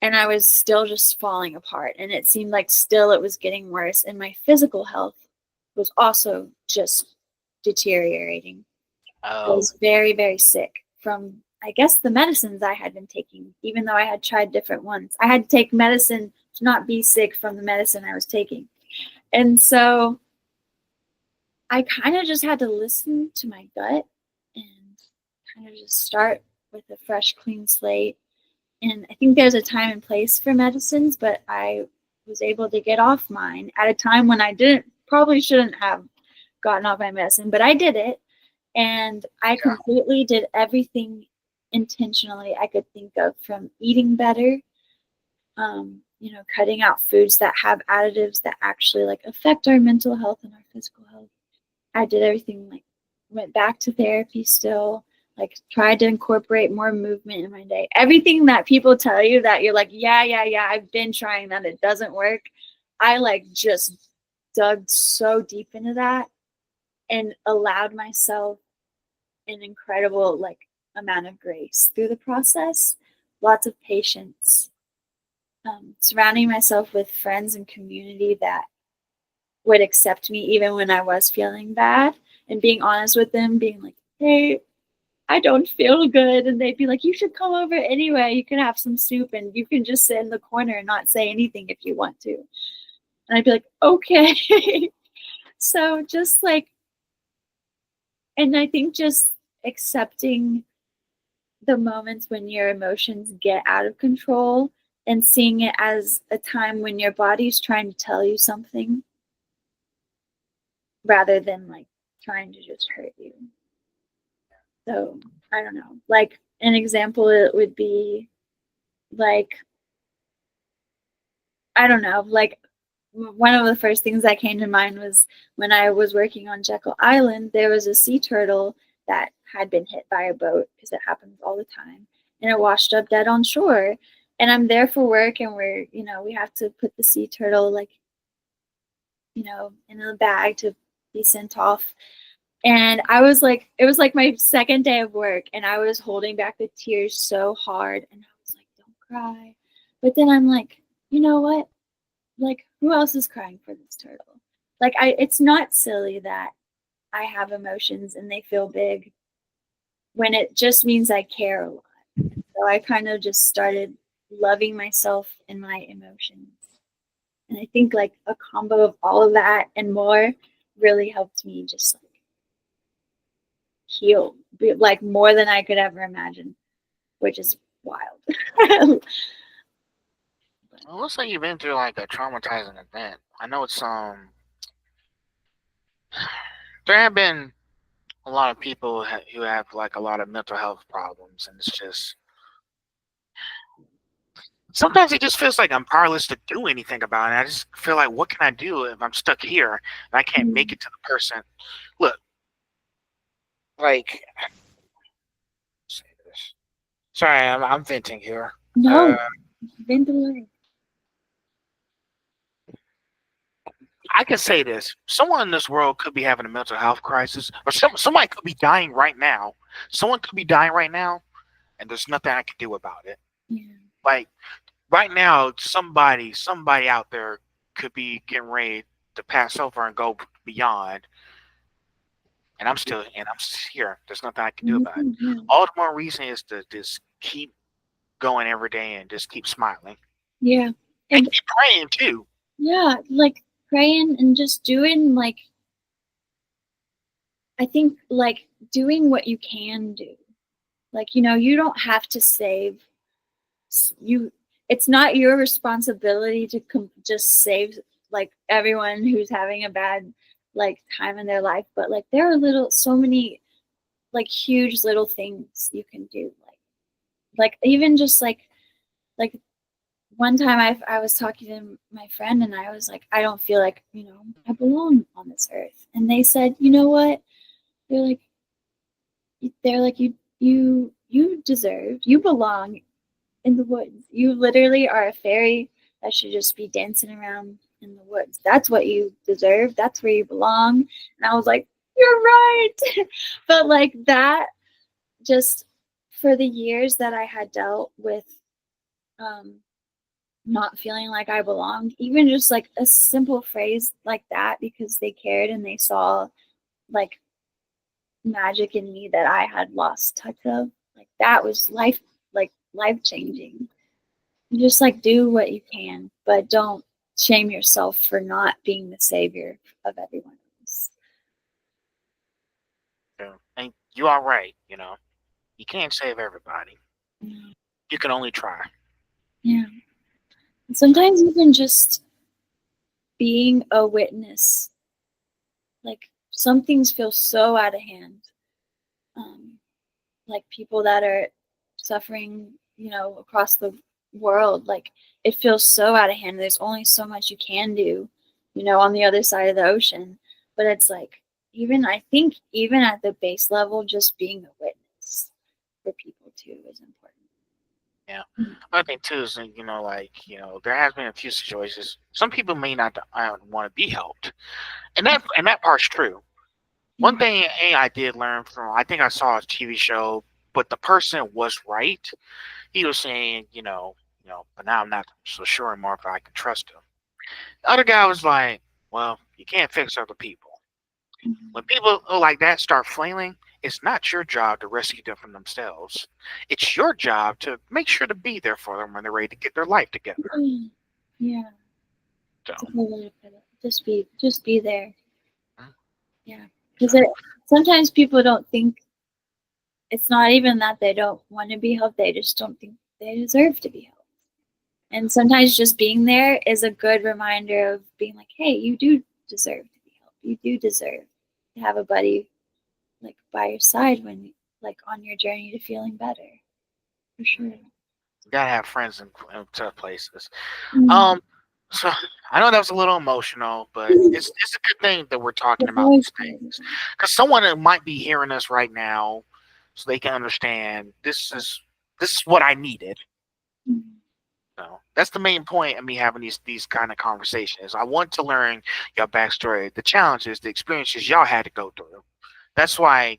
S2: and I was still just falling apart, and it seemed like still it was getting worse, and my physical health was also just deteriorating. I
S1: Oh,
S2: was very, very sick from, I guess, the medicines I had been taking, even though I had tried different ones. I had to take medicine to not be sick from the medicine I was taking. And so I kind of just had to listen to my gut and kind of just start with a fresh, clean slate. And I think there's a time and place for medicines, but I was able to get off mine at a time when I probably shouldn't have gotten off my medicine, but I did it. And I
S1: yeah.
S2: completely did everything intentionally I could think of, from eating better, cutting out foods that have additives that actually like affect our mental health and our physical health. I did everything, like went back to therapy still, like tried to incorporate more movement in my day. Everything that people tell you that you're like, yeah, yeah, yeah, I've been trying that, it doesn't work. I like just dug so deep into that and allowed myself an incredible like amount of grace through the process, lots of patience, surrounding myself with friends and community that would accept me even when I was feeling bad, and being honest with them, being like, hey, I don't feel good. And they'd be like, you should come over anyway. You can have some soup and you can just sit in the corner and not say anything if you want to. And I'd be like, okay. So just like, and I think just accepting the moments when your emotions get out of control and seeing it as a time when your body's trying to tell you something rather than like trying to just hurt you. So I don't know. Like an example, it would be like, I don't know, like one of the first things that came to mind was when I was working on Jekyll Island, there was a sea turtle that had been hit by a boat, because it happens all the time, and it washed up dead on shore. And I'm there for work, and we have to put the sea turtle like, in a bag to be sent off. And I was like, it was like my second day of work, and I was holding back the tears so hard, and I was like, don't cry. But then I'm like, you know what? Like, who else is crying for this turtle? Like, it's not silly that I have emotions and they feel big, when it just means I care a lot. So I kind of just started loving myself and my emotions. And I think like a combo of all of that and more really helped me just like heal, like more than I could ever imagine, which is wild.
S1: It looks like you've been through like a traumatizing event. I know it's there have been a lot of people who have like a lot of mental health problems, and it's just sometimes it just feels like I'm powerless to do anything about it. I just feel like, what can I do if I'm stuck here and I can't make it to the person? Look, like, say this. Sorry, I'm venting here. Uh,
S2: No, been through it.
S1: I can say this: someone in this world could be having a mental health crisis, or somebody could be dying right now. Someone could be dying right now, and there's nothing I can do about it.
S2: Yeah.
S1: Like right now, somebody out there could be getting ready to pass over and go beyond, and I'm still here. There's nothing I can do about it.
S2: Yeah.
S1: All the more reason is to just keep going every day and just keep smiling
S2: Yeah.
S1: and
S2: And
S1: keep praying too.
S2: yeah, like praying and just doing like, I think like doing what you can do. Like, you don't have to save you. It's not your responsibility to just save like everyone who's having a bad like time in their life, but like there are so many like huge little things you can do, like even just like one time I was talking to my friend and I was like, I don't feel like, I belong on this earth. And they said, you know what? They're like, you deserve, you belong in the woods. You literally are a fairy that should just be dancing around in the woods. That's what you deserve. That's where you belong. And I was like, you're right. But like that, just for the years that I had dealt with um, not feeling like I belonged, even just like a simple phrase like that, because they cared and they saw like magic in me that I had lost touch of, like that was life changing. You just like do what you can, but don't shame yourself for not being the savior of everyone else.
S1: And you are right. You can't save everybody.
S2: Yeah.
S1: You can only try.
S2: Yeah. And
S1: So,
S2: sometimes even just being a witness, like some things feel so out of hand. Um, like people that are suffering, across the world, like it feels so out of hand. There's only so much you can do, on the other side of the ocean. But it's like, I think even at the base level, just being a witness for people too is important.
S1: yeah. I think too is there has been a few situations. Some people may not want to be helped, and that part's true. One
S2: Yeah.
S1: thing I did learn from, I think I saw a TV show, but the person was right. He was saying, but now I'm not so sure anymore if I can trust him. The other guy was like, well, you can't fix other people. When
S2: Mhm.
S1: people like that start flailing, it's not your job to rescue them from themselves. It's your job to make sure to be there for them when they're ready to get their life together.
S2: Mm. Yeah,
S1: So,
S2: it's a good way to put it. Just be there.
S1: mm,
S2: Yeah, because
S1: so
S2: sometimes people don't think, it's not even that they don't want to be helped; they just don't think they deserve to be helped. And sometimes just being there is a good reminder of being like, hey, you do deserve to be helped. You do deserve to have a buddy like by your side when like on your journey to feeling better. For sure.
S1: you gotta have friends in tough places.
S2: Mm.
S1: Um, so I know that was a little emotional, but it's a good thing that we're talking
S2: It's
S1: about
S2: always
S1: these
S2: good.
S1: things because someone that might be hearing us right now, so they can understand this is what I needed.
S2: Mm.
S1: So that's the main point of me having these kind of conversations. I want to learn your backstory, the challenges, the experiences y'all had to go through. That's why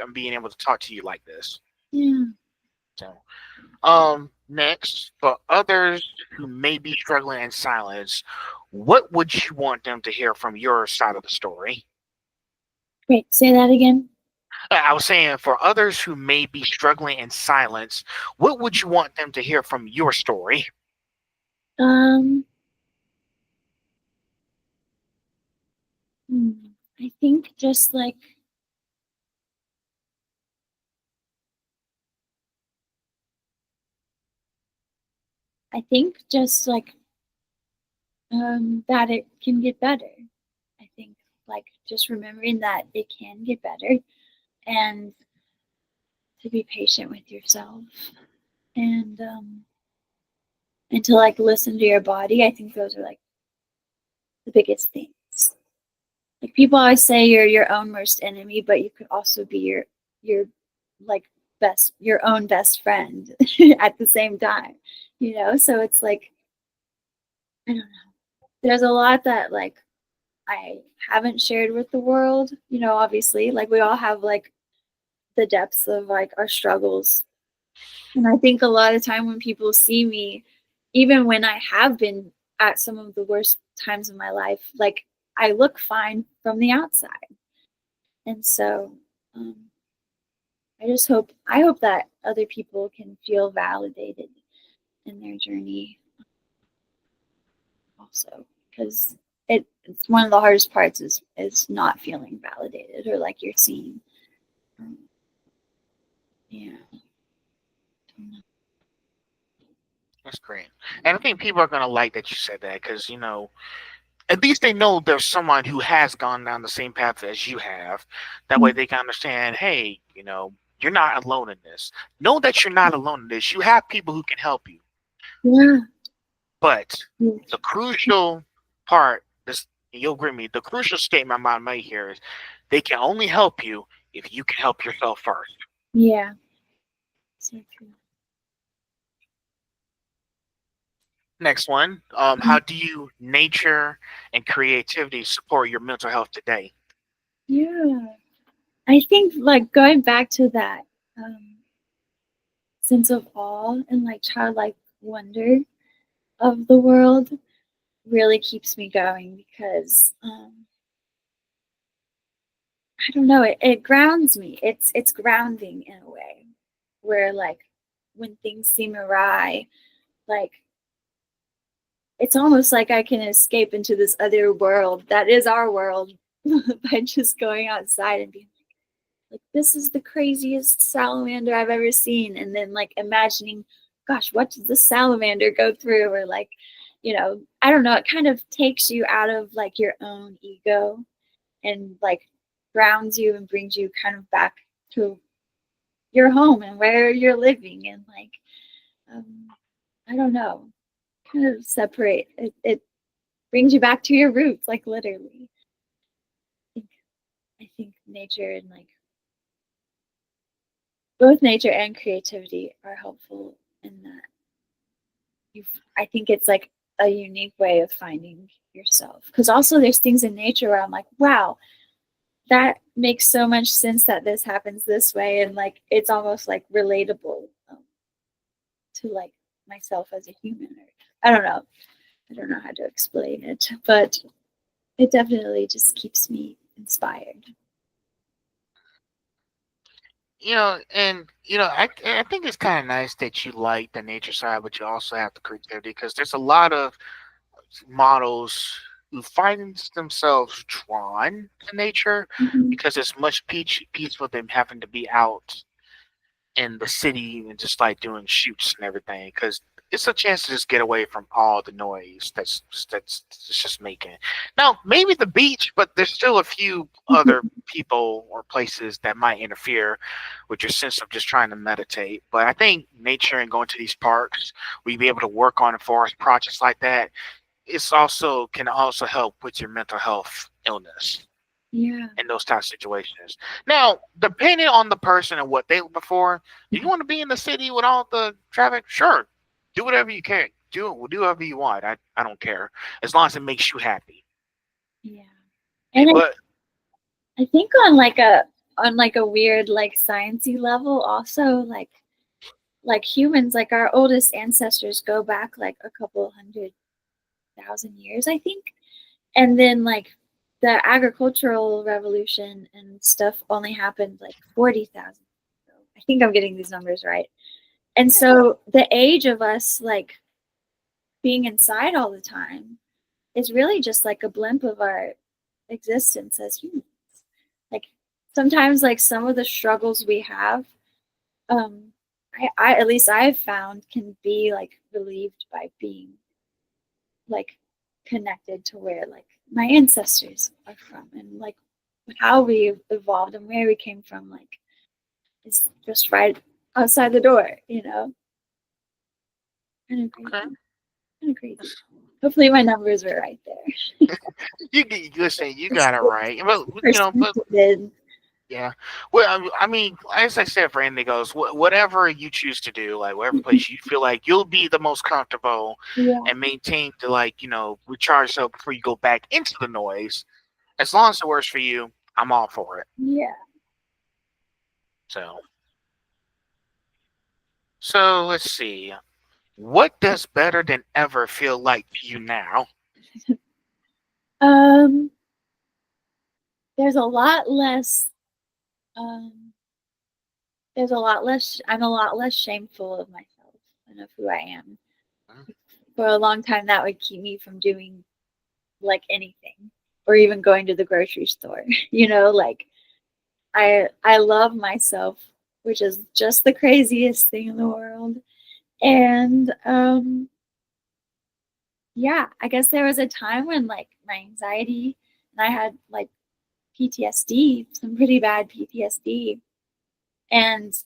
S1: I'm being able to talk to you like this.
S2: Yeah.
S1: So, next, for others who may be struggling in silence, what would you want them to hear from your side of the story?
S2: Wait, say that again.
S1: I was saying, for others who may be struggling in silence, what would you want them to hear from your story?
S2: Um, I think just like I think just like that it can get better. I think like just remembering that it can get better and to be patient with yourself and to like listen to your body. I think those are like the biggest things. Like people always say you're your own worst enemy, but you could also be your like your own best friend at the same time. So it's like I don't know. There's a lot that like I haven't shared with the world, obviously. Like we all have like the depths of like our struggles. And I think a lot of time when people see me, even when I have been at some of the worst times of my life, like I look fine from the outside. And so um, I hope that other people can feel validated in their journey also, because it's one of the hardest parts is not feeling validated or like you're seen. Um, yeah.
S1: That's great. And I think people are going to like that you said that because, at least they know there's someone who has gone down the same path as you have. That way they can understand, hey, you're not alone in this. Know that you're not alone in this. You have people who can help you.
S2: Yeah.
S1: But
S2: Mm.
S1: the crucial part, this you'll agree with me, the crucial statement I'm going to make here is they can only help you if you can help yourself first.
S2: Yeah. So true.
S1: Next one, how do you nature and creativity support your mental health today?
S2: Yeah. I think like going back to that sense of awe and like childlike wonder of the world really keeps me going because I don't know, it grounds me. It's grounding in a way where like when things seem awry, like it's almost like I can escape into this other world that is our world by just going outside and being like, this is the craziest salamander I've ever seen. And then like imagining, gosh, what does the salamander go through? Or like, I don't know, it kind of takes you out of like your own ego and like grounds you and brings you kind of back to your home and where you're living and like um, I don't know, kind of separate it brings you back to your roots, like literally. I think I think nature and like both nature and creativity are helpful in that you I think it's like a unique way of finding yourself because also there's things in nature where I'm like, wow, that makes so much sense that this happens this way and like it's almost like relatable to like myself as a human or I don't know how to explain it, but it definitely just keeps me inspired.
S1: I think it's kind of nice that you like the nature side, but you also have the creativity because there's a lot of models who find themselves drawn to nature
S2: Mhm.
S1: because it's much peaceful than having to be out in the city and just like doing shoots and everything because it's a chance to just get away from all the noise that's just making. Now, maybe the beach, but there's still a few other people or places that might interfere with your sense of just trying to meditate. But I think nature and going to these parks, where you be able to work on forest projects like that, it's also can also help with your mental health illness
S2: Yeah.
S1: in those type of situations. Now, depending on the person and what they look for, do you want to be in the city with all the traffic? Sure. Do whatever you can. Do whatever you want. I don't care. As long as it makes you happy.
S2: Yeah. And
S1: But
S2: I think on like a weird like sciencey level also like humans like our oldest ancestors go back like a couple 100,000 years I think. And then like the agricultural revolution and stuff only happened like 40,000. I think I'm getting these numbers right. And so the age of us like being inside all the time is really just like a blimp of our existence as humans. Like sometimes like some of the struggles we have, um, I at least I've found can be like relieved by being like connected to where like my ancestors are from and like how we evolved and where we came from like is just right outside the door. Kind of crazy.
S1: okay.
S2: Kind of crazy. Hopefully my numbers were right there.
S1: Listen, you
S2: It's
S1: got it right. But
S2: percentage.
S1: yeah. Well, I mean, as I said, for anything goes, whatever you choose to do, like whatever place you feel like you'll be the most comfortable
S2: Yeah.
S1: and maintain to like, recharge yourself before you go back into the noise. As long as it works for you, I'm all for it.
S2: Yeah.
S1: So, so let's see. What does better than ever feel like to you now?
S2: Um, there's a lot less um I'm a lot less shameful of myself and of who I am. For a long time that would keep me from doing like anything or even going to the grocery store. Like I love myself, which is just the craziest thing in the world. And yeah, I guess there was a time when like my anxiety and I had like PTSD, some pretty bad PTSD, and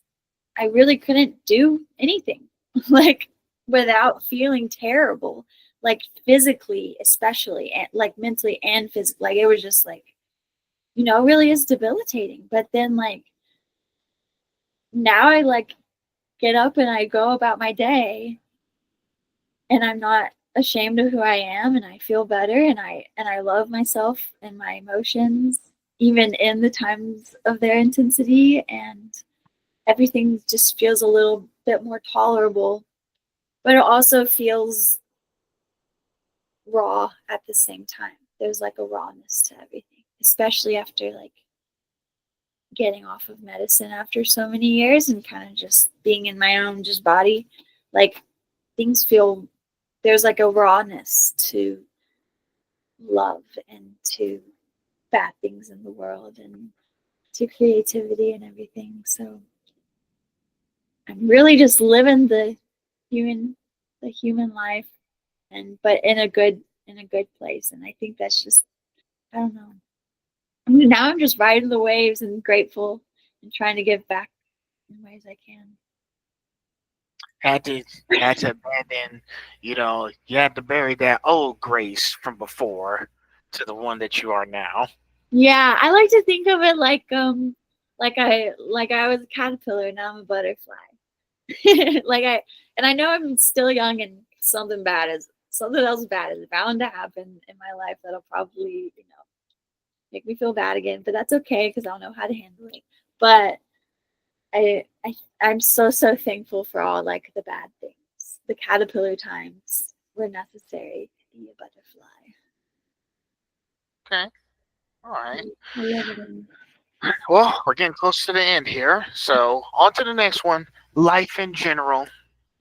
S2: I really couldn't do anything like without feeling terrible. like physically, especially, and like mentally and physically. Like it was just like, really is debilitating. But then like now I like get up and I go about my day and I'm not ashamed of who I am and I feel better and I love myself and my emotions even in the times of their intensity, and everything just feels a little bit more tolerable, but it also feels raw at the same time. There's like a rawness to everything, especially after like getting off of medicine after so many years and kind of just being in my own just body. Like things feel, there's like a rawness to love and to bad things in the world and to creativity and everything. So I'm really just living human the human life, and but in a good place. And I think that's just, I don't know. I mean, now I'm just riding the waves and grateful and trying to give back in ways I can.
S1: Had to had to abandon, you had to bury that old Grace from before to the one that you are now.
S2: Yeah, I like to think of it like I was a caterpillar, now I'm a butterfly. like I and I know I'm still young and something else bad is bound to happen in my life that'll probably, make me feel bad again, but that's okay because I'll know how to handle it. But I'm so thankful for all like the bad things. The caterpillar times were necessary to be a butterfly.
S1: Okay, all right.
S2: I love it.
S1: Well, we're getting close to the end here, so on to the next one. Life in general,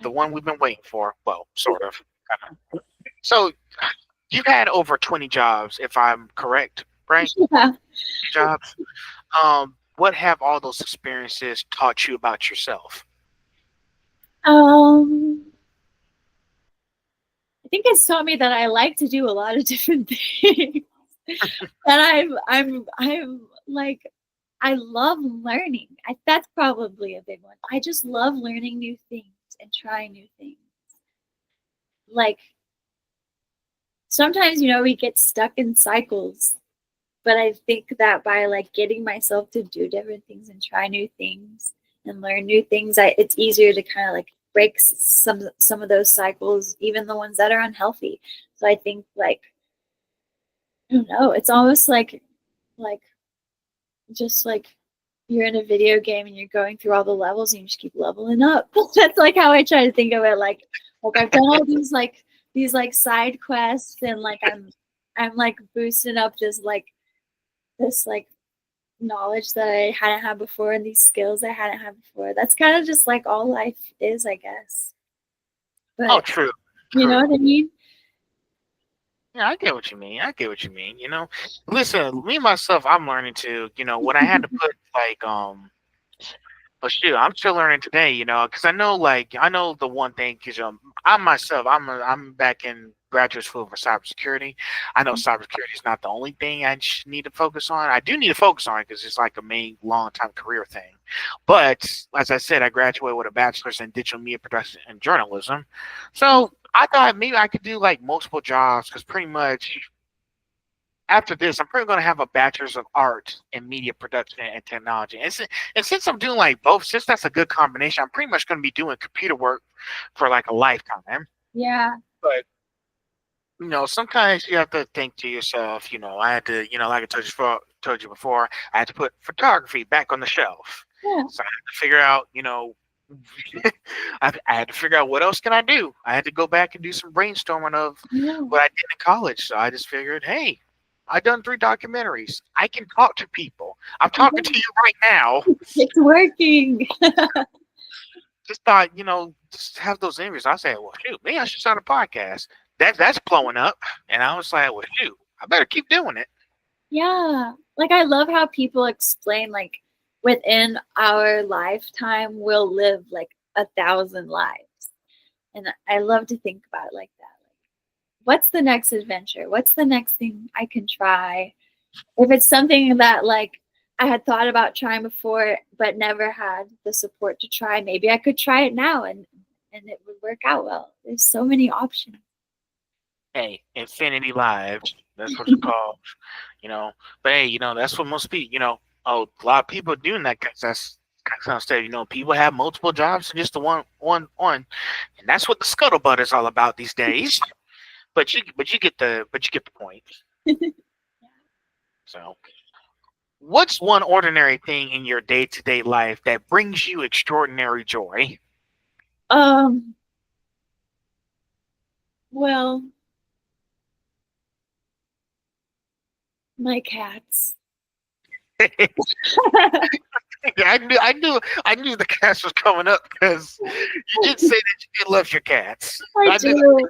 S1: the one we've been waiting for. Well, sort of, kind of. So you've had over 20 jobs, if I'm correct, right?
S2: Yeah.
S1: Jobs. What have all those experiences taught you about yourself?
S2: Um, I think it's taught me that I like to do a lot of different things. that I'm like I love learning. That's probably a big one. I just love learning new things and trying new things. Like sometimes, we get stuck in cycles, but I think that by like getting myself to do different things and try new things and learn new things, it's easier to kind of like break some of those cycles, even the ones that are unhealthy. So I think like I don't know, it's almost like just like you're in a video game and you're going through all the levels and you just keep leveling up. That's like how I try to think of it. Like I've done all these side quests, and like I'm like boosting up this knowledge that I hadn't had before and these skills I hadn't had before. That's kind of just like all life is, I guess.
S1: Oh,
S2: But
S1: true,
S2: you know
S1: true.
S2: what I mean?
S1: Yeah, I get what you mean. I get what you mean. Listen, me myself, I'm learning to. When I had to put like but shoot, I'm still learning today, because I know the one thing, because I myself, I'm back in graduate school for cybersecurity. I know cybersecurity is not the only thing need to focus on. I do need to focus on it because it's like a main long time career thing. But as I said, I graduated with a bachelor's in digital media production and journalism. So I thought maybe I could do like multiple jobs because pretty much after this, I'm probably going to have a bachelor's of art in media production and technology. And since I'm doing like both, since that's a good combination, I'm pretty much going to be doing computer work for like a lifetime.
S2: Yeah.
S1: But sometimes you have to think to yourself, I had to, like I told you before, I had to put photography back on the shelf.
S2: Yeah.
S1: So I had to figure out, I had to figure out what else can I do. I had to go back and do some brainstorming of
S2: Yeah.
S1: what I did in college. So I just figured, hey, I've done 3 documentaries. I can talk to people. I'm talking to you right now.
S2: It's working.
S1: Just thought, just have those interviews. I said, well, shoot, maybe I should start a podcast. That's blowing up. And I was like, well, shoot, I better keep doing it.
S2: Yeah. Like I love how people explain like within our lifetime we'll live like 1,000 lives. And I love to think about it like that. Like what's the next adventure? What's the next thing I can try? If it's something that like I had thought about trying before but never had the support to try, maybe I could try it now and it would work out well. There's so many options.
S1: Hey, infinity lives. That's what it's called. You know, but hey, that's what most people. A lot of people are doing that because that's kind of stuff. People have multiple jobs and just the one, and that's what the scuttlebutt is all about these days. But you get the point. So, what's one ordinary thing in your day to day life that brings you extraordinary joy?
S2: Um, well, my cats.
S1: Yeah, I knew the cats was coming up because you did say that you love your cats.
S2: I
S1: I knew that.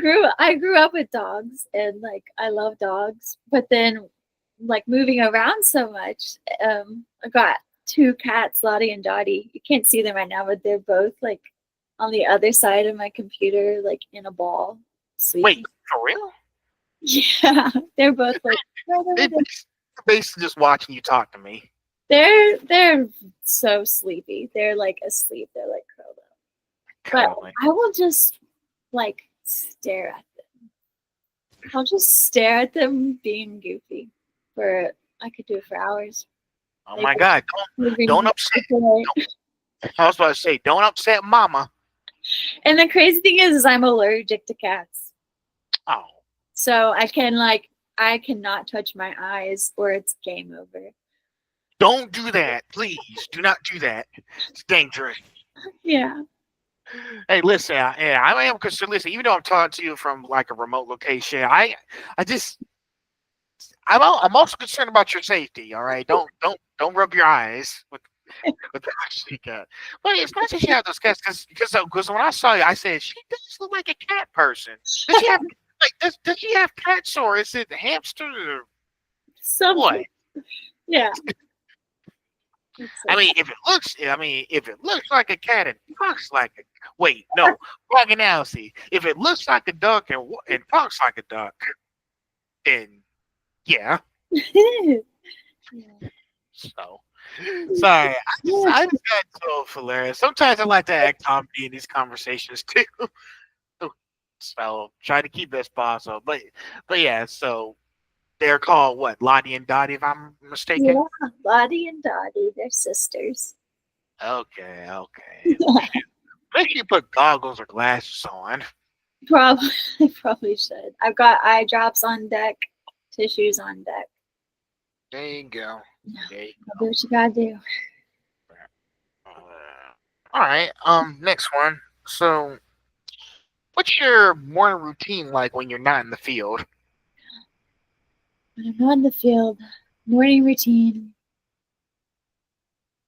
S2: do. I grew up with dogs and like I love dogs, but then like moving around so much, I got two cats, Lottie and Dottie. You can't see them right now, but they're both like on the other side of my computer, like in a ball,
S1: Wait,
S2: sleeping.
S1: for real?
S2: Yeah, they're both like
S1: They basically just watching you talk to me.
S2: they're so sleepy. They're like asleep. They're like curled up. But
S1: Cuddling.
S2: I will just like stare at them. I'll just stare at them being goofy for I could do it for hours.
S1: Oh
S2: They
S1: my God! Don't
S2: bring
S1: upset.
S2: joy.
S1: I was about to say, don't upset Mama.
S2: And the crazy thing is I'm allergic to cats.
S1: Oh,
S2: So I cannot touch my eyes or it's game over.
S1: don't do that, please. Do not do that. It's dangerous.
S2: Yeah.
S1: Hey, listen. Yeah, I am concerned. Listen, even though I'm talking to you from like a remote location, I just, I'm also concerned about your safety. All right, don't rub your eyes with the she cat. But it's not that she have those cats, because when I saw you, I said she does look like a cat person. Does she have does she have cats, or is it hamster or what?
S2: Something. Yeah. It's
S1: I
S2: like
S1: mean, if it looks like a cat and talks like a wait, no, wrong analogy. If it looks like a duck and talks like a duck, then yeah.
S2: yeah.
S1: So sorry, I just got so hilarious. Sometimes I like to act comedy in these conversations too. So try to keep it as possible. But yeah, so they're called what? Lottie and Dottie, if I'm mistaken.
S2: Yeah. Lottie and Dottie, they're sisters.
S1: Okay, okay. Make sure you put goggles or glasses on.
S2: Probably probably should. I've got eye drops on deck, tissues on deck.
S1: There you go.
S2: No,
S1: There you
S2: do what you gotta do.
S1: go. All right. Next one. So, what's your morning routine like when you're not in the field?
S2: When I'm not in the field, morning routine,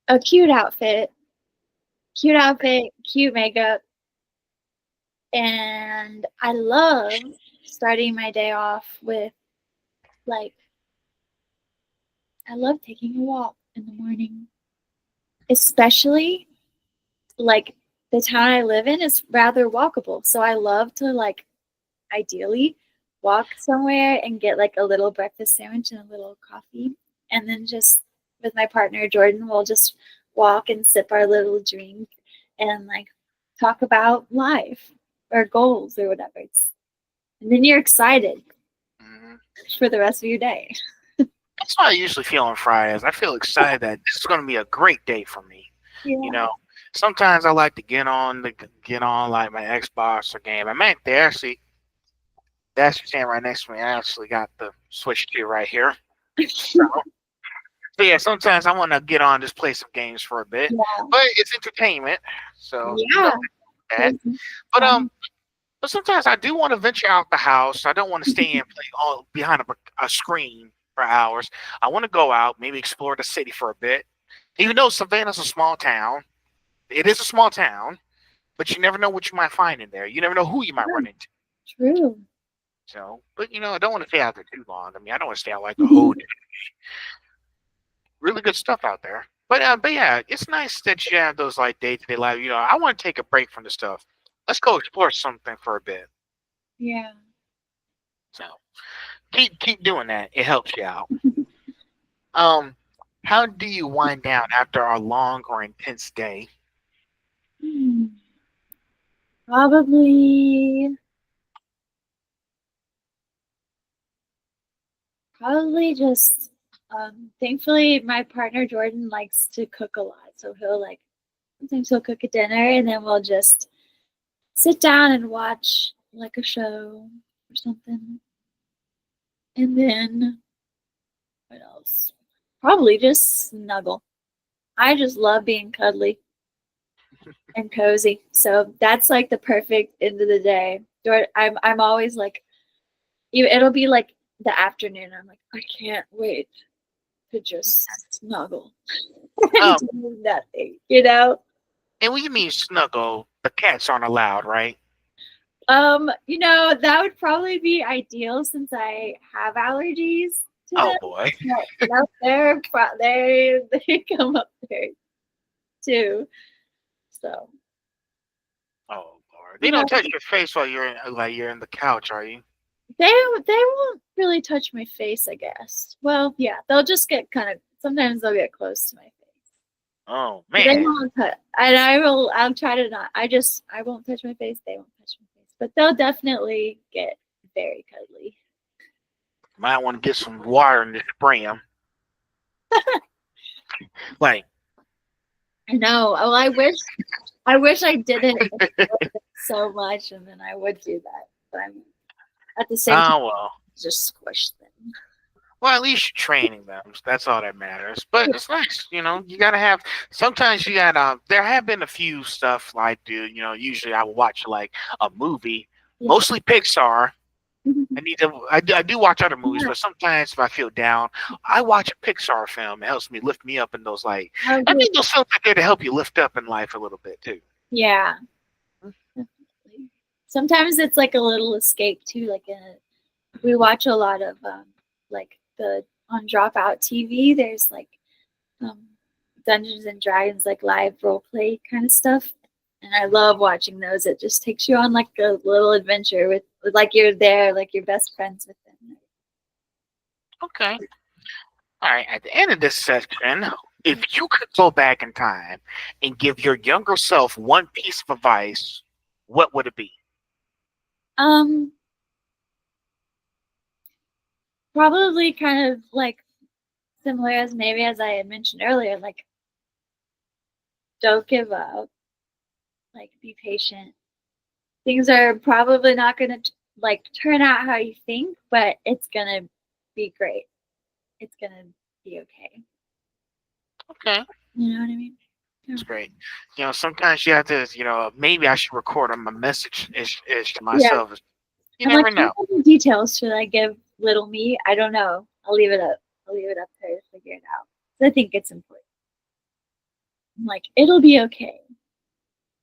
S2: a cute outfit, cute makeup, and I love starting my day off with like I love taking a walk in the morning, especially like the town I live in is rather walkable. So I love to like ideally walk somewhere and get like a little breakfast sandwich and a little coffee. And then just with my partner Jordan, we'll just walk and sip our little drink and like talk about life or goals or whatever. And then you're excited
S1: Hmm.
S2: for the rest of your day.
S1: That's how I usually feel on Fridays. I feel excited that this is going to be a great day for me. You
S2: Yeah.
S1: know, sometimes I like to get on like my Xbox or game. I'm at they actually standing right next to me. I actually got the Switch 2 right here. So, so yeah, sometimes I want to get on just play some games for a bit,
S2: Yeah.
S1: but it's entertainment, so
S2: Yeah.
S1: that. But but sometimes I do want to venture out the house. I don't want to stay and play all behind a screen for hours. I want to go out, maybe explore the city for a bit. Even though Savannah's a small town, it is a small town, but you never know what you might find in there. You never know who you might run into.
S2: True.
S1: So, but I don't want to stay out there too long. I mean, I don't want to stay out like the whole day. Really good stuff out there. But yeah, it's nice that you have those like day to day life. I want to take a break from the stuff. Let's go explore something for a bit.
S2: Yeah.
S1: So keep doing that. It helps you out. Um, how do you wind down after a long or intense day?
S2: Hmm. Probably Probably just thankfully my partner Jordan likes to cook a lot. So he'll like sometimes he'll cook a dinner and then we'll just sit down and watch like a show or something. And then what else? Probably just snuggle. I just love being cuddly and cozy. So that's like the perfect end of the day. I'm always like it'll be like the afternoon. I'm like, I can't wait to just snuggle and
S1: Um,
S2: do nothing, you know?
S1: and when you mean snuggle, the cats aren't allowed, right?
S2: That would probably be ideal since I have allergies to
S1: Oh
S2: them.
S1: boy.
S2: But no, they come up there too. So
S1: Oh Lord. They
S2: you know,
S1: don't touch your face while you're in the couch, are you?
S2: they won't really touch my face, I guess. Well, yeah, they'll just get kind of sometimes they'll get close to my face.
S1: Oh
S2: But they
S1: man.
S2: won't touch, and I'll try to not. I won't touch my face. They won't touch my face, but they'll definitely get very cuddly.
S1: Might want to get some water and just spray them. Like,
S2: I know. Well, I wish I didn't so much, and then I would do that. But I'm at the same time
S1: oh well.
S2: just squish them.
S1: Well, at least you're training them. So that's all that matters. But it's nice, you gotta have. Sometimes you gotta. There have been a few stuff I do. Usually I will watch like a movie,
S2: Yeah.
S1: mostly Pixar. I need to. I do watch other movies,
S2: Yeah.
S1: but sometimes if I feel down, I watch a Pixar film. It helps me lift me up in those like.
S2: Oh,
S1: I
S2: good.
S1: think those films are there to help you lift up in life a little bit too.
S2: Yeah. Definitely. Sometimes it's like a little escape too. We watch a lot of like the on Dropout TV. There's like um, Dungeons and Dragons, like live role play kind of stuff, and I love watching those. It just takes you on like a little adventure with like you're there, like you're best friends with them.
S1: Okay. All right. At the end of this section, if you could go back in time and give your younger self one piece of advice, what would it be?
S2: Um, Probably kind of like similar as maybe as I had mentioned earlier, like don't give up, like be patient. Things are probably not gonna like turn out how you think, but it's gonna be great. It's gonna be okay.
S1: Okay.
S2: You know what I mean? Yeah.
S1: That's great. Sometimes you have to, maybe I should record on my message ish to
S2: Yeah.
S1: myself. You
S2: I'm like,
S1: never know.
S2: how many details should I give little me? I don't know. I'll leave it up. I'll leave it up to her to figure it out. I think it's important. I'm like, it'll be okay.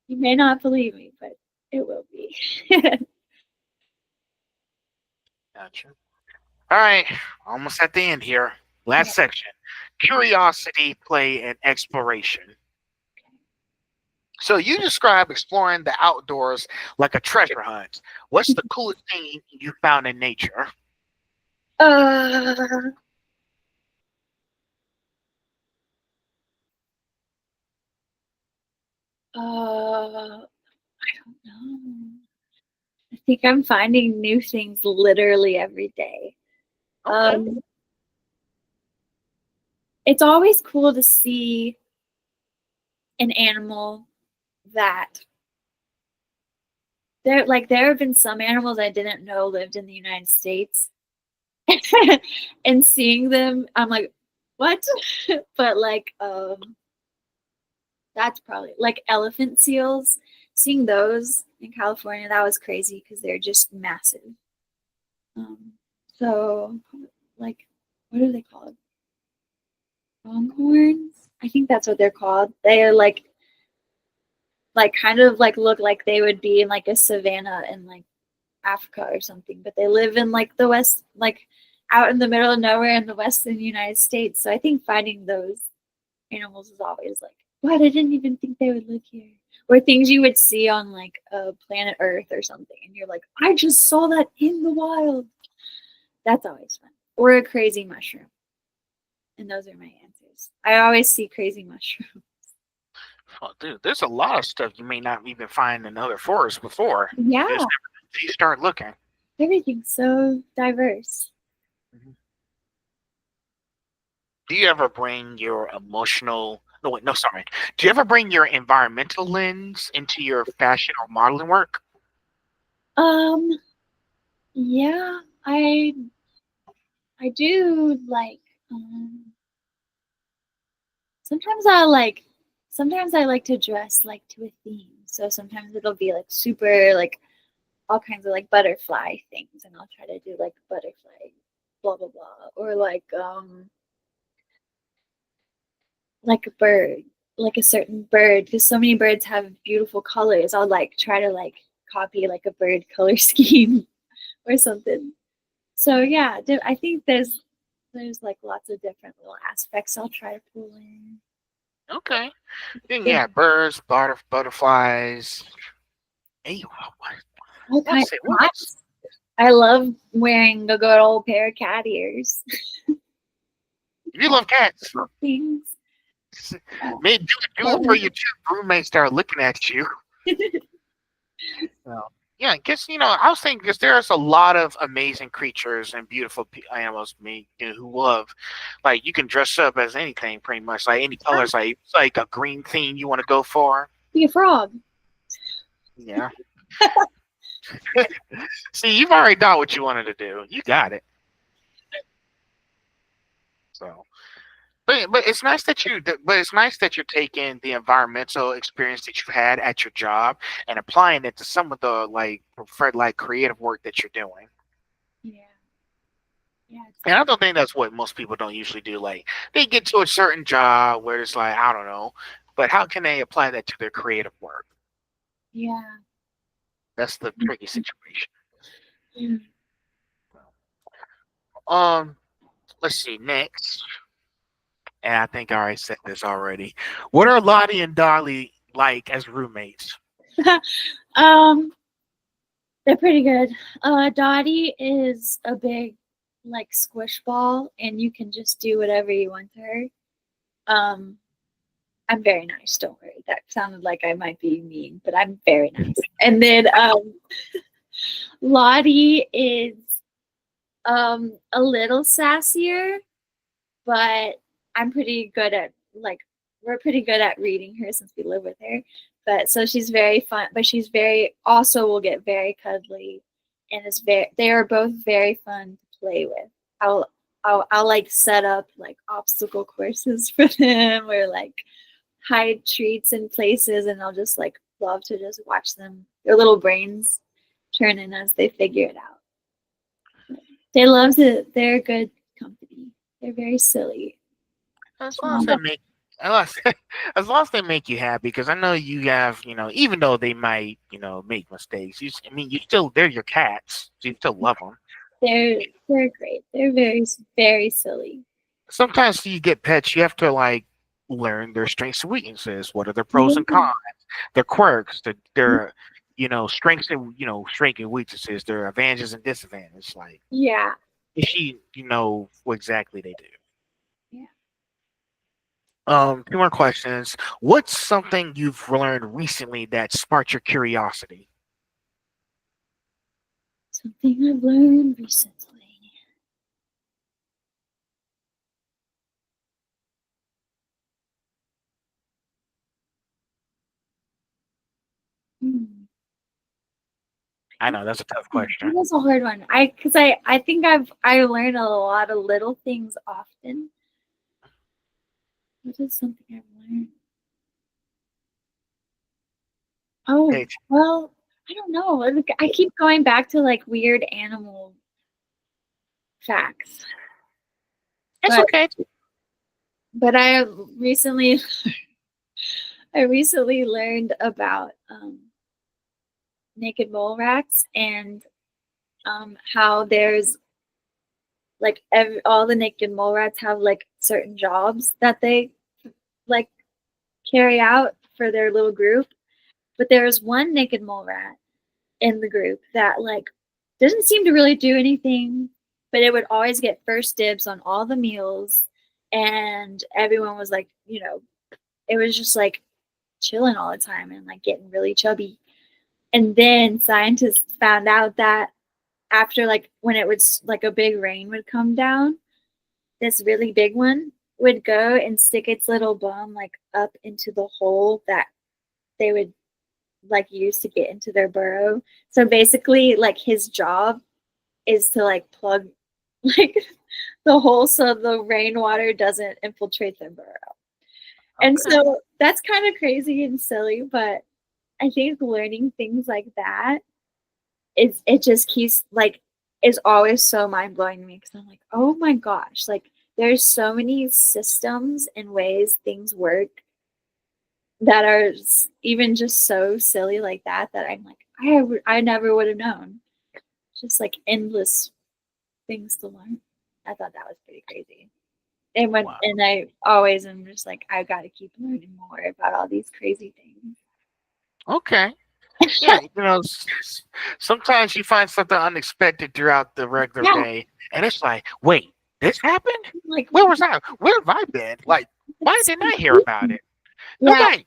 S2: You may not believe me, but it will be.
S1: Gotcha. All right. Almost at the end here. Last section. Curiosity, play, and exploration. So you describe exploring the outdoors like a treasure hunt. What's the coolest thing you found in nature?
S2: uh, I don't know. I think I'm finding new things literally every day.
S1: Okay.
S2: Um, it's always cool to see an animal that there have been some animals I didn't know lived in the United States. And seeing them, I'm like, what? But that's probably like elephant seals. Seeing those in California, that was crazy because they're just massive. Um, so like, what are they called? Longhorns? I think that's what they're called. They are like kind of like look like they would be in like a savanna in like Africa or something, but they live in like the west, like out in the middle of nowhere in the western United States. So I think finding those animals is always like, what? I didn't even think they would live here. Or things you would see on like a planet Earth or something, and you're like, I just saw that in the wild. That's always fun. Or a crazy mushroom. And those are my answers. I always see crazy mushrooms.
S1: Oh, dude, there's a lot of stuff you may not even find in other forests before.
S2: Yeah,
S1: Just you start looking.
S2: everything's so diverse.
S1: Mhm. Do you ever bring your emotional? No, wait, no, sorry. Do you ever bring your environmental lens into your fashion or modeling work?
S2: Um, yeah, I do like sometimes sometimes I like to dress like to a theme. So sometimes it'll be like super like all kinds of like butterfly things and I'll try to do like butterfly blah blah blah or like a bird, like a certain bird because so many birds have beautiful colors. I'll like try to like copy like a bird color scheme or something. So yeah, I think there's like lots of different little aspects I'll try to pull in.
S1: Okay. Then
S2: Yeah,
S1: yeah, birds, butterflies. Hey,
S2: all
S1: what
S2: kinds
S1: say
S2: of
S1: what else?
S2: hats. I love wearing a good old pair of cat ears.
S1: You love cats.
S2: Things.
S1: Maybe do it for your two roommates that are looking at you. So, yeah, I guess I was thinking because there's a lot of amazing creatures and beautiful animals who love, like you can dress up as anything pretty much, like any colors, like it's like a green theme you want to go for.
S2: Be a frog.
S1: Yeah. See, you've already done what you wanted to do. You got it. So, but it's nice that but it's nice that you're taking the environmental experience that you've had at your job and applying it to some of the like preferred like creative work that you're doing.
S2: Yeah, yeah,
S1: And I don't think that's what most people don't usually do. Like they get to a certain job where it's like, I don't know, but how can they apply that to their creative work?
S2: yeah.
S1: That's the tricky situation.
S2: Yeah.
S1: Um, let's see next. And I think I already said this already. What are Lottie and Dolly like as roommates?
S2: um, they're pretty good. Dottie is a big like squish ball, and you can just do whatever you want to her. Um, I'm very nice. Don't worry. That sounded like I might be mean, but I'm very nice. And then Lottie is a little sassier, but I'm pretty good at like we're pretty good at reading her since we live with her. But so she's very fun, but she's very also will get very cuddly and is very they are both very fun to play with. I'll I'll like set up like obstacle courses for them or like hide treats in places and I'll just like love to just watch them their little brains turning as they figure it out. They love to they're good company. They're very silly.
S1: As long as they make, as long as, as long as they make you happy, because I know you have, even though they might, make mistakes. I mean, you still, they're your cats, so you still love them.
S2: They're great. They're very silly.
S1: Sometimes you get pets, you have to like learn their strengths and weaknesses. What are their pros and
S2: Yeah.
S1: cons? Their quirks, their strengths and strengths and weaknesses, their advantages and disadvantages. Like
S2: Yeah.
S1: if you know what exactly they do.
S2: Yeah.
S1: Two more questions. What's something you've learned recently that sparked your curiosity?
S2: Something I've learned recently. Hmm.
S1: I know that's a tough
S2: That
S1: question.
S2: was a hard one. I think I learn a lot of little things often. What is something I've learned? Oh,
S1: Hey,
S2: well, I don't know. Like, I keep going back to like weird animal facts.
S1: it's
S2: But
S1: okay.
S2: but recently I recently learned about naked mole rats and how there's like all the naked mole rats have like certain jobs that they like carry out for their little group. But there's one naked mole rat in the group that like doesn't seem to really do anything, but it would always get first dibs on all the meals, and everyone was like, it was just like chilling all the time and like getting really chubby. And then scientists found out that after like when it was like a big rain would come down, this really big one. would go and stick its little bum like up into the hole that they would like use to get into their burrow. So basically, like his job is to like plug like the hole so the rainwater doesn't infiltrate their burrow. And
S1: Okay.
S2: so that's kind of crazy and silly, but I think learning things like that is it just keeps like is always so mind blowing to me because I'm like, oh my gosh, like there's so many systems and ways things work that are even just so silly like that that I'm like, I never would have known. Just like endless things to learn. I thought that was pretty crazy.
S1: Wow.
S2: And I always am just like, I got to keep learning more about all these crazy things.
S1: Okay. Yeah, sometimes you find something unexpected throughout the regular
S2: Yeah,
S1: day, and it's like, wait, this happened?
S2: like
S1: Where was I? Where have I been? Like, why
S2: it's
S1: didn't
S2: so
S1: I hear about
S2: crazy.
S1: it?
S2: Yeah,
S1: Nobody,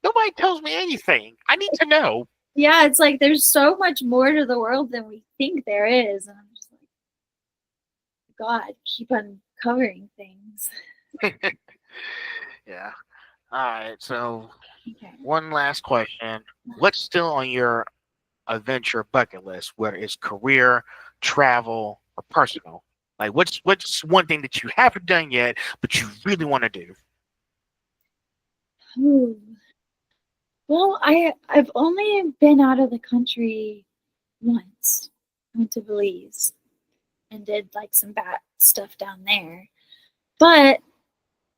S1: nobody tells me anything. I need to know.
S2: yeah, it's like there's so much more to the world than we think there is, and I'm just like, God, keep uncovering things.
S1: Yeah. All right. So,
S2: Okay.
S1: one last question: what's still on your adventure bucket list, whether it's career, travel, or personal? Like, what's one thing that you haven't done yet, but you really want to do?
S2: Ooh. Well, I've only been out of the country once. I went to Belize and did like some bad stuff down there. But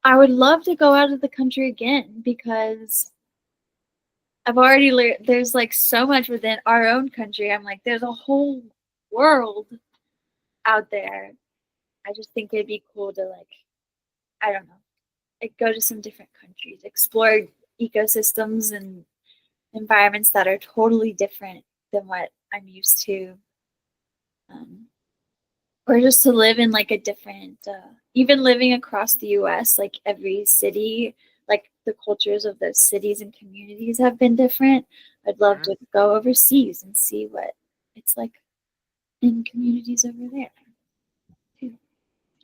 S2: I would love to go out of the country again because I've already learned there's like so much within our own country. I'm like, there's a whole world out there. I just think it'd be cool to like, I don't know, like go to some different countries, explore ecosystems and environments that are totally different than what I'm used to. Um, or just to live in like a different even living across the US, like every city, like the cultures of those cities and communities have been different. I'd love
S1: Mhm.
S2: to go overseas and see what it's like in communities over there too.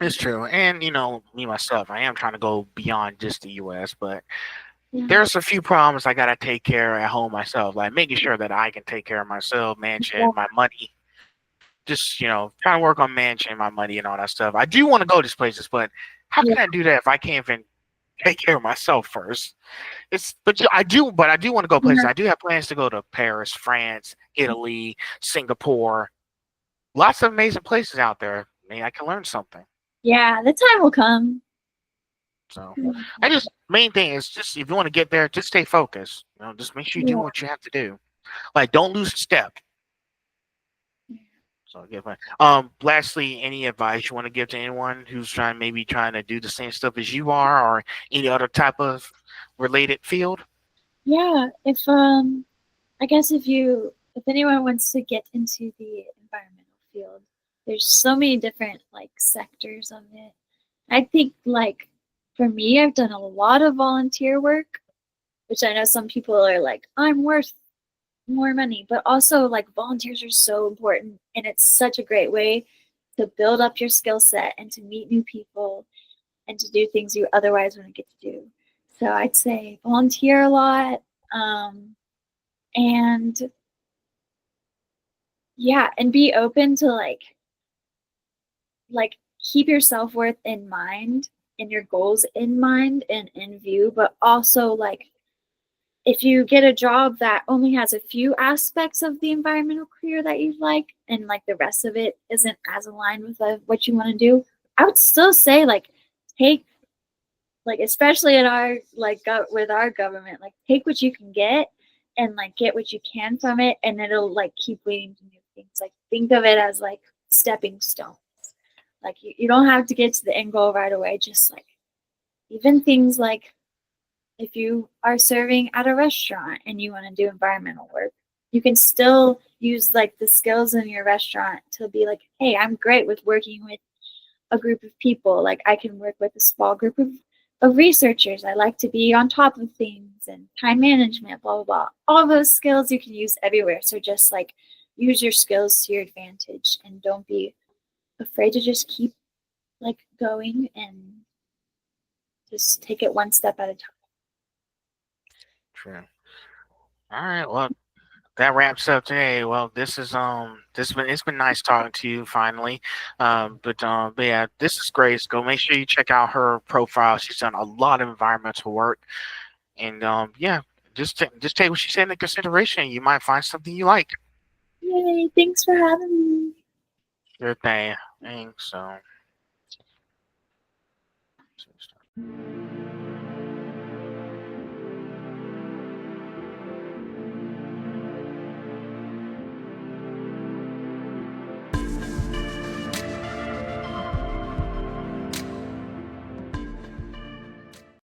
S1: It's true, and me myself, I am trying to go beyond just the U.S., but
S2: Yeah,
S1: there's a few problems I gotta take care at home myself, like making sure that I can take care of myself, mansion,
S2: yeah,
S1: my money. Just trying to work on managing my money and all that stuff. I do want to go these places, but how
S2: yeah,
S1: can I do that if I can't even take care of myself first? But I do want to go places.
S2: yeah.
S1: I do have plans to go to Paris, France, Italy, Singapore. Lots of amazing places out there. Maybe I can learn something.
S2: Yeah, the time will come.
S1: So I
S2: Yeah,
S1: just main thing is just if you want to get there, just stay focused. Just make sure you do
S2: yeah.
S1: what you have to do. Like don't lose a step. So yeah, fine. Lastly, any advice you want to give to anyone who's trying to do the same stuff as you are, or any other type of related field?
S2: Yeah, if I guess if anyone wants to get into the environmental field, there's so many different like sectors of it. I think like for me, I've done a lot of volunteer work, which I know some people are like, I'm worth more money, but also like volunteers are so important and it's such a great way to build up your skill set and to meet new people and to do things you otherwise wouldn't get to do. So I'd say volunteer a lot. Um, and yeah, and be open to like keep your self-worth in mind and your goals in mind and in view, but also like if you get a job that only has a few aspects of the environmental career that you like and like the rest of it isn't as aligned with what you want to do, I would still say like take like especially in our like with our government, like take what you can get and like get what you can from it, and it'll like keep leading to new things. Like think of it as like stepping stones. Like you don't have to get to the end goal right away. Just like even things like if you are serving at a restaurant and you want to do environmental work, you can still use like the skills in your restaurant to be like, hey, I'm great with working with a group of people. Like I can work with a small group of researchers. I like to be on top of things and time management, blah, blah, blah. All those skills you can use everywhere. So just like use your skills to your advantage and don't be afraid to just keep like going and just take it one step at a time.
S1: True. All right. Well, that wraps up today. Well, it's been nice talking to you finally. But yeah, this is Grace. Go make sure you check out her profile. She's done a lot of environmental work, and yeah, just take what she said into consideration. You might find something you like.
S2: Yay, thanks for having me.
S1: Good thing. So.